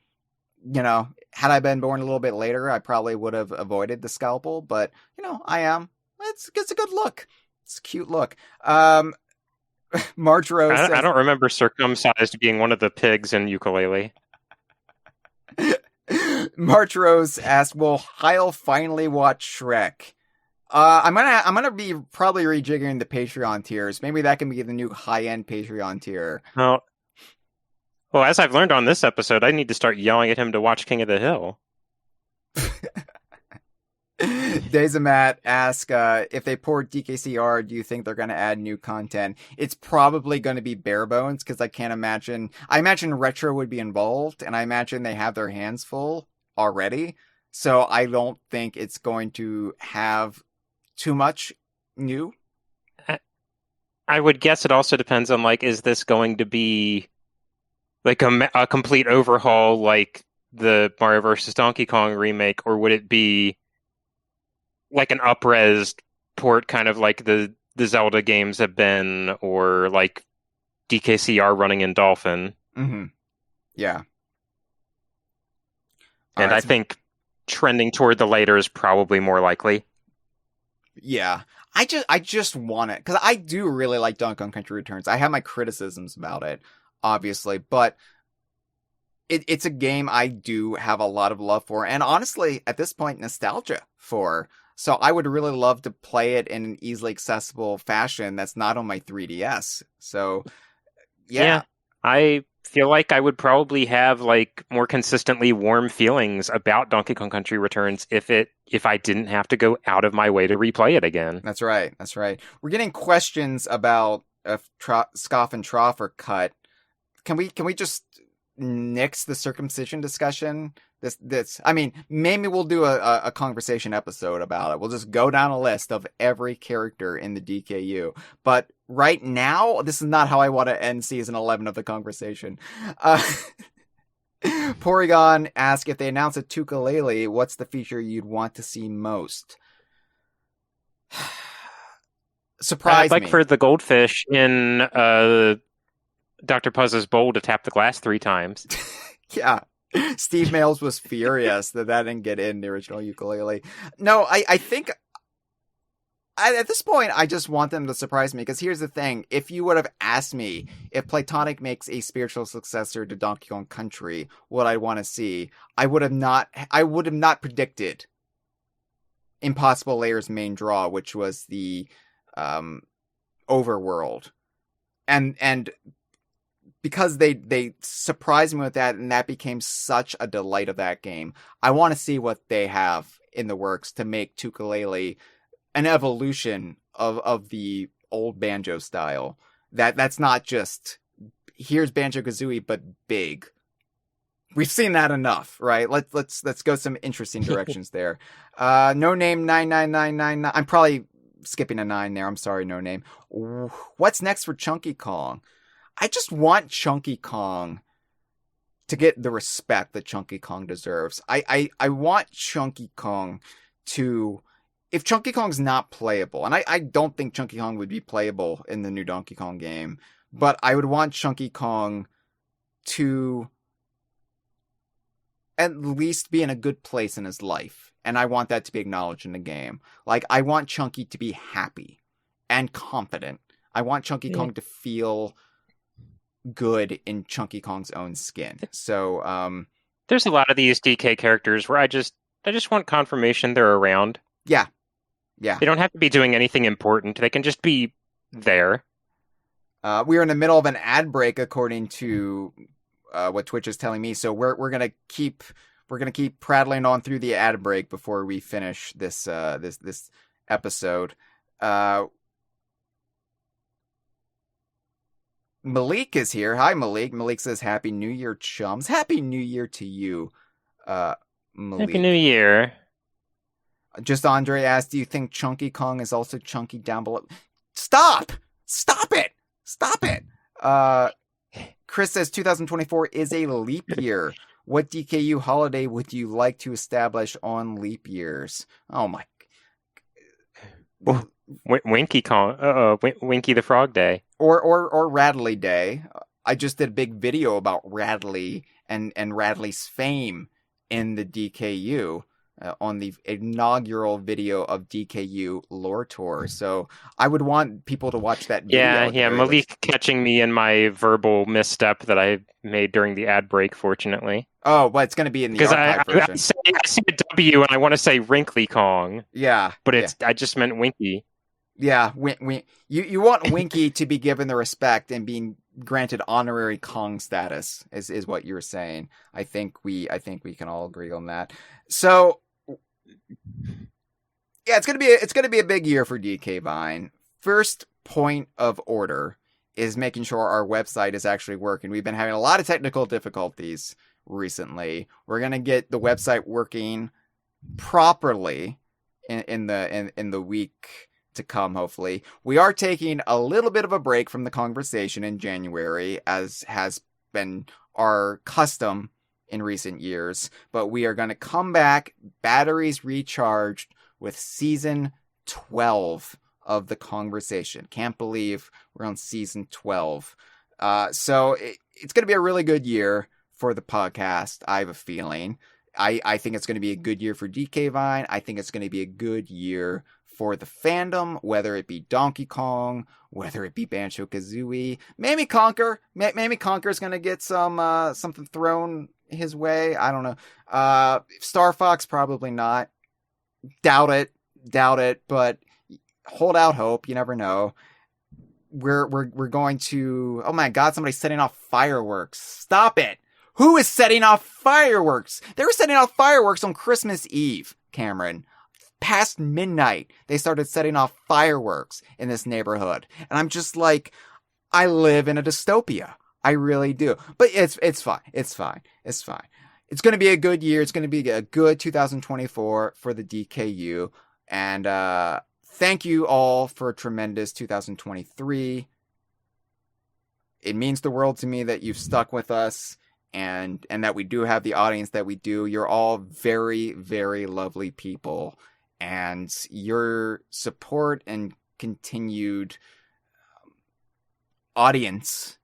know, had I been born a little bit later, I probably would have avoided the scalpel, but you know, I am. It's a good look. It's a cute look. Marge Rose I don't remember circumcised being one of the pigs in Yooka-Laylee. Marge Rose asked, will Hyle finally watch Shrek? I'm gonna be probably rejiggering the Patreon tiers. Maybe that can be the new high-end Patreon tier. Well, as I've learned on this episode, I need to start yelling at him to watch King of the Hill. Days of Matt ask, if they port DKCR, do you think they're going to add new content? It's probably going to be bare bones, because I imagine Retro would be involved, and I imagine they have their hands full already, so I don't think it's going to have too much new. I would guess it also depends on, like, is this going to be like a complete overhaul like the Mario vs. Donkey Kong remake, or would it be like an up-res port, kind of like the Zelda games have been, or like DKCR running in Dolphin? Mm-hmm. Yeah. And I think trending toward the later is probably more likely. Yeah. I just want it, because I do really like Donkey Kong Country Returns. I have my criticisms about it, obviously, but it's a game I do have a lot of love for, and honestly, at this point, nostalgia for. So I would really love to play it in an easily accessible fashion that's not on my 3DS. So, yeah. I feel like I would probably have like more consistently warm feelings about Donkey Kong Country Returns if I didn't have to go out of my way to replay it again. That's right. We're getting questions about if Scoff and Troff are cut. Can we just nix the circumcision discussion? I mean, maybe we'll do a conversation episode about it. We'll just go down a list of every character in the DKU. But right now, this is not how I want to end season 11 of the conversation. Porygon asked, if they announce a Tooka-Laylee, what's the feature you'd want to see most? Surprise I'd like me. for the goldfish in Dr. Puzz's bowl to tap the glass 3 times. Yeah. Steve Mails was furious that didn't get in the original Yooka-Laylee. No, I think at this point, I just want them to surprise me, because here's the thing. If you would have asked me if Playtonic makes a spiritual successor to Donkey Kong Country, what I want to see, I would have not predicted Impossible Layer's main draw, which was the overworld. And because they surprised me with that, and that became such a delight of that game, I want to see what they have in the works to make Tooka-Laylee an evolution of the old Banjo style. That's not just, here's Banjo-Kazooie, but big. We've seen that enough, right? Let's go some interesting directions there. No Name 99999. I'm probably skipping a 9 there. I'm sorry, No Name. What's next for Chunky Kong? I just want Chunky Kong to get the respect that Chunky Kong deserves. I want Chunky Kong to... If Chunky Kong's not playable, and I don't think Chunky Kong would be playable in the new Donkey Kong game, but I would want Chunky Kong to at least be in a good place in his life. And I want that to be acknowledged in the game. Like, I want Chunky to be happy and confident. I want Chunky Kong to feel good in Chunky Kong's own skin. So, there's a lot of these DK characters where I just want confirmation they're around. Yeah. Yeah. They don't have to be doing anything important. They can just be there. We are in the middle of an ad break, according to what Twitch is telling me. So we're gonna keep prattling on through the ad break before we finish this episode. Malik is here. Hi, Malik. Malik says, "Happy New Year, chums." Happy New Year to you, Malik. Happy New Year. Just Andre asked, do you think Chunky Kong is also chunky down below? Stop it. Chris says 2024 is a leap year. What DKU holiday would you like to establish on leap years? Oh my. Winky Kong. Winky the Frog Day. Or Radley Day. I just did a big video about Radley and Radley's fame in the DKU. On the inaugural video of DKU Lore Tour. So I would want people to watch that video. Yeah, Malik catching me in my verbal misstep that I made during the ad break, fortunately. Oh, well, it's going to be in the archive version. I see a W and I want to say Wrinkly Kong. Yeah. But I just meant Winky. Yeah, you want Winky to be given the respect and being granted honorary Kong status, is what you're saying. I think we can all agree on that. So yeah, it's gonna be a big year for DK Vine. First point of order is making sure our website is actually working. We've been having a lot of technical difficulties recently. We're gonna get the website working properly in the week to come. Hopefully, we are taking a little bit of a break from the Kongversation in January, as has been our custom in recent years, but we are going to come back, batteries recharged, with season 12 of the Kongversation. Can't believe we're on season 12. So it's going to be a really good year for the podcast, I have a feeling. I think it's going to be a good year for DK Vine. I think it's going to be a good year for the fandom, whether it be Donkey Kong, whether it be Banjo-Kazooie. Maybe Conker. Maybe Conker's going to get something thrown his way. I don't know. Star Fox, probably not. Doubt it, but hold out hope. You never know. We're going to... Oh my god, somebody's setting off fireworks. Stop it! Who is setting off fireworks? They were setting off fireworks on Christmas Eve, Cameron. Past midnight, they started setting off fireworks in this neighborhood. And I'm just like, I live in a dystopia. I really do. But it's fine. It's fine. It's going to be a good year. It's going to be a good 2024 for the DKU. And thank you all for a tremendous 2023. It means the world to me that you've stuck with us and that we do have the audience that we do. You're all very, very lovely people. And your support and continued audience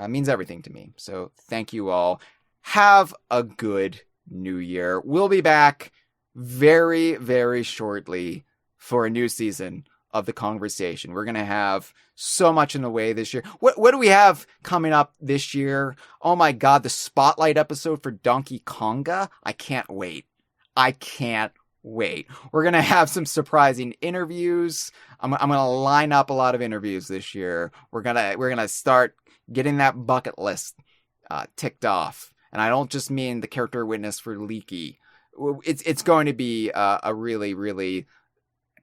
means everything to me. So thank you all. Have a good new year. We'll be back very, very shortly for a new season of The Kongversation. We're going to have so much in the way this year. What do we have coming up this year? Oh my God, the spotlight episode for Donkey Konga. I can't wait. We're going to have some surprising interviews. I'm going to line up a lot of interviews this year. We're going to start getting that bucket list ticked off. And I don't just mean the character witness for Leaky. It's going to be a really, really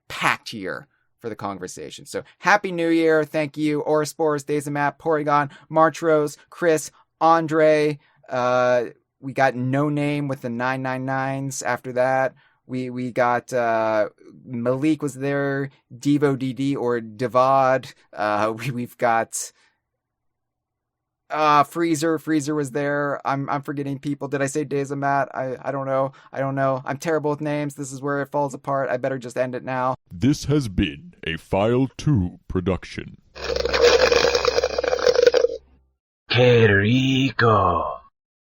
packed year for The Kongversation. So happy new year. Thank you. Orospores, Days of Map, Porygon, Marchrose, Chris, Andre. We got No Name with the 999s after that. We got Malik was there, Devo DD or Devad. We've got Freezer was there. I'm forgetting people. Did I say Days of Matt? I don't know. I'm terrible with names. This is where it falls apart. I better just end it now. This has been a File 2 production. Que rico.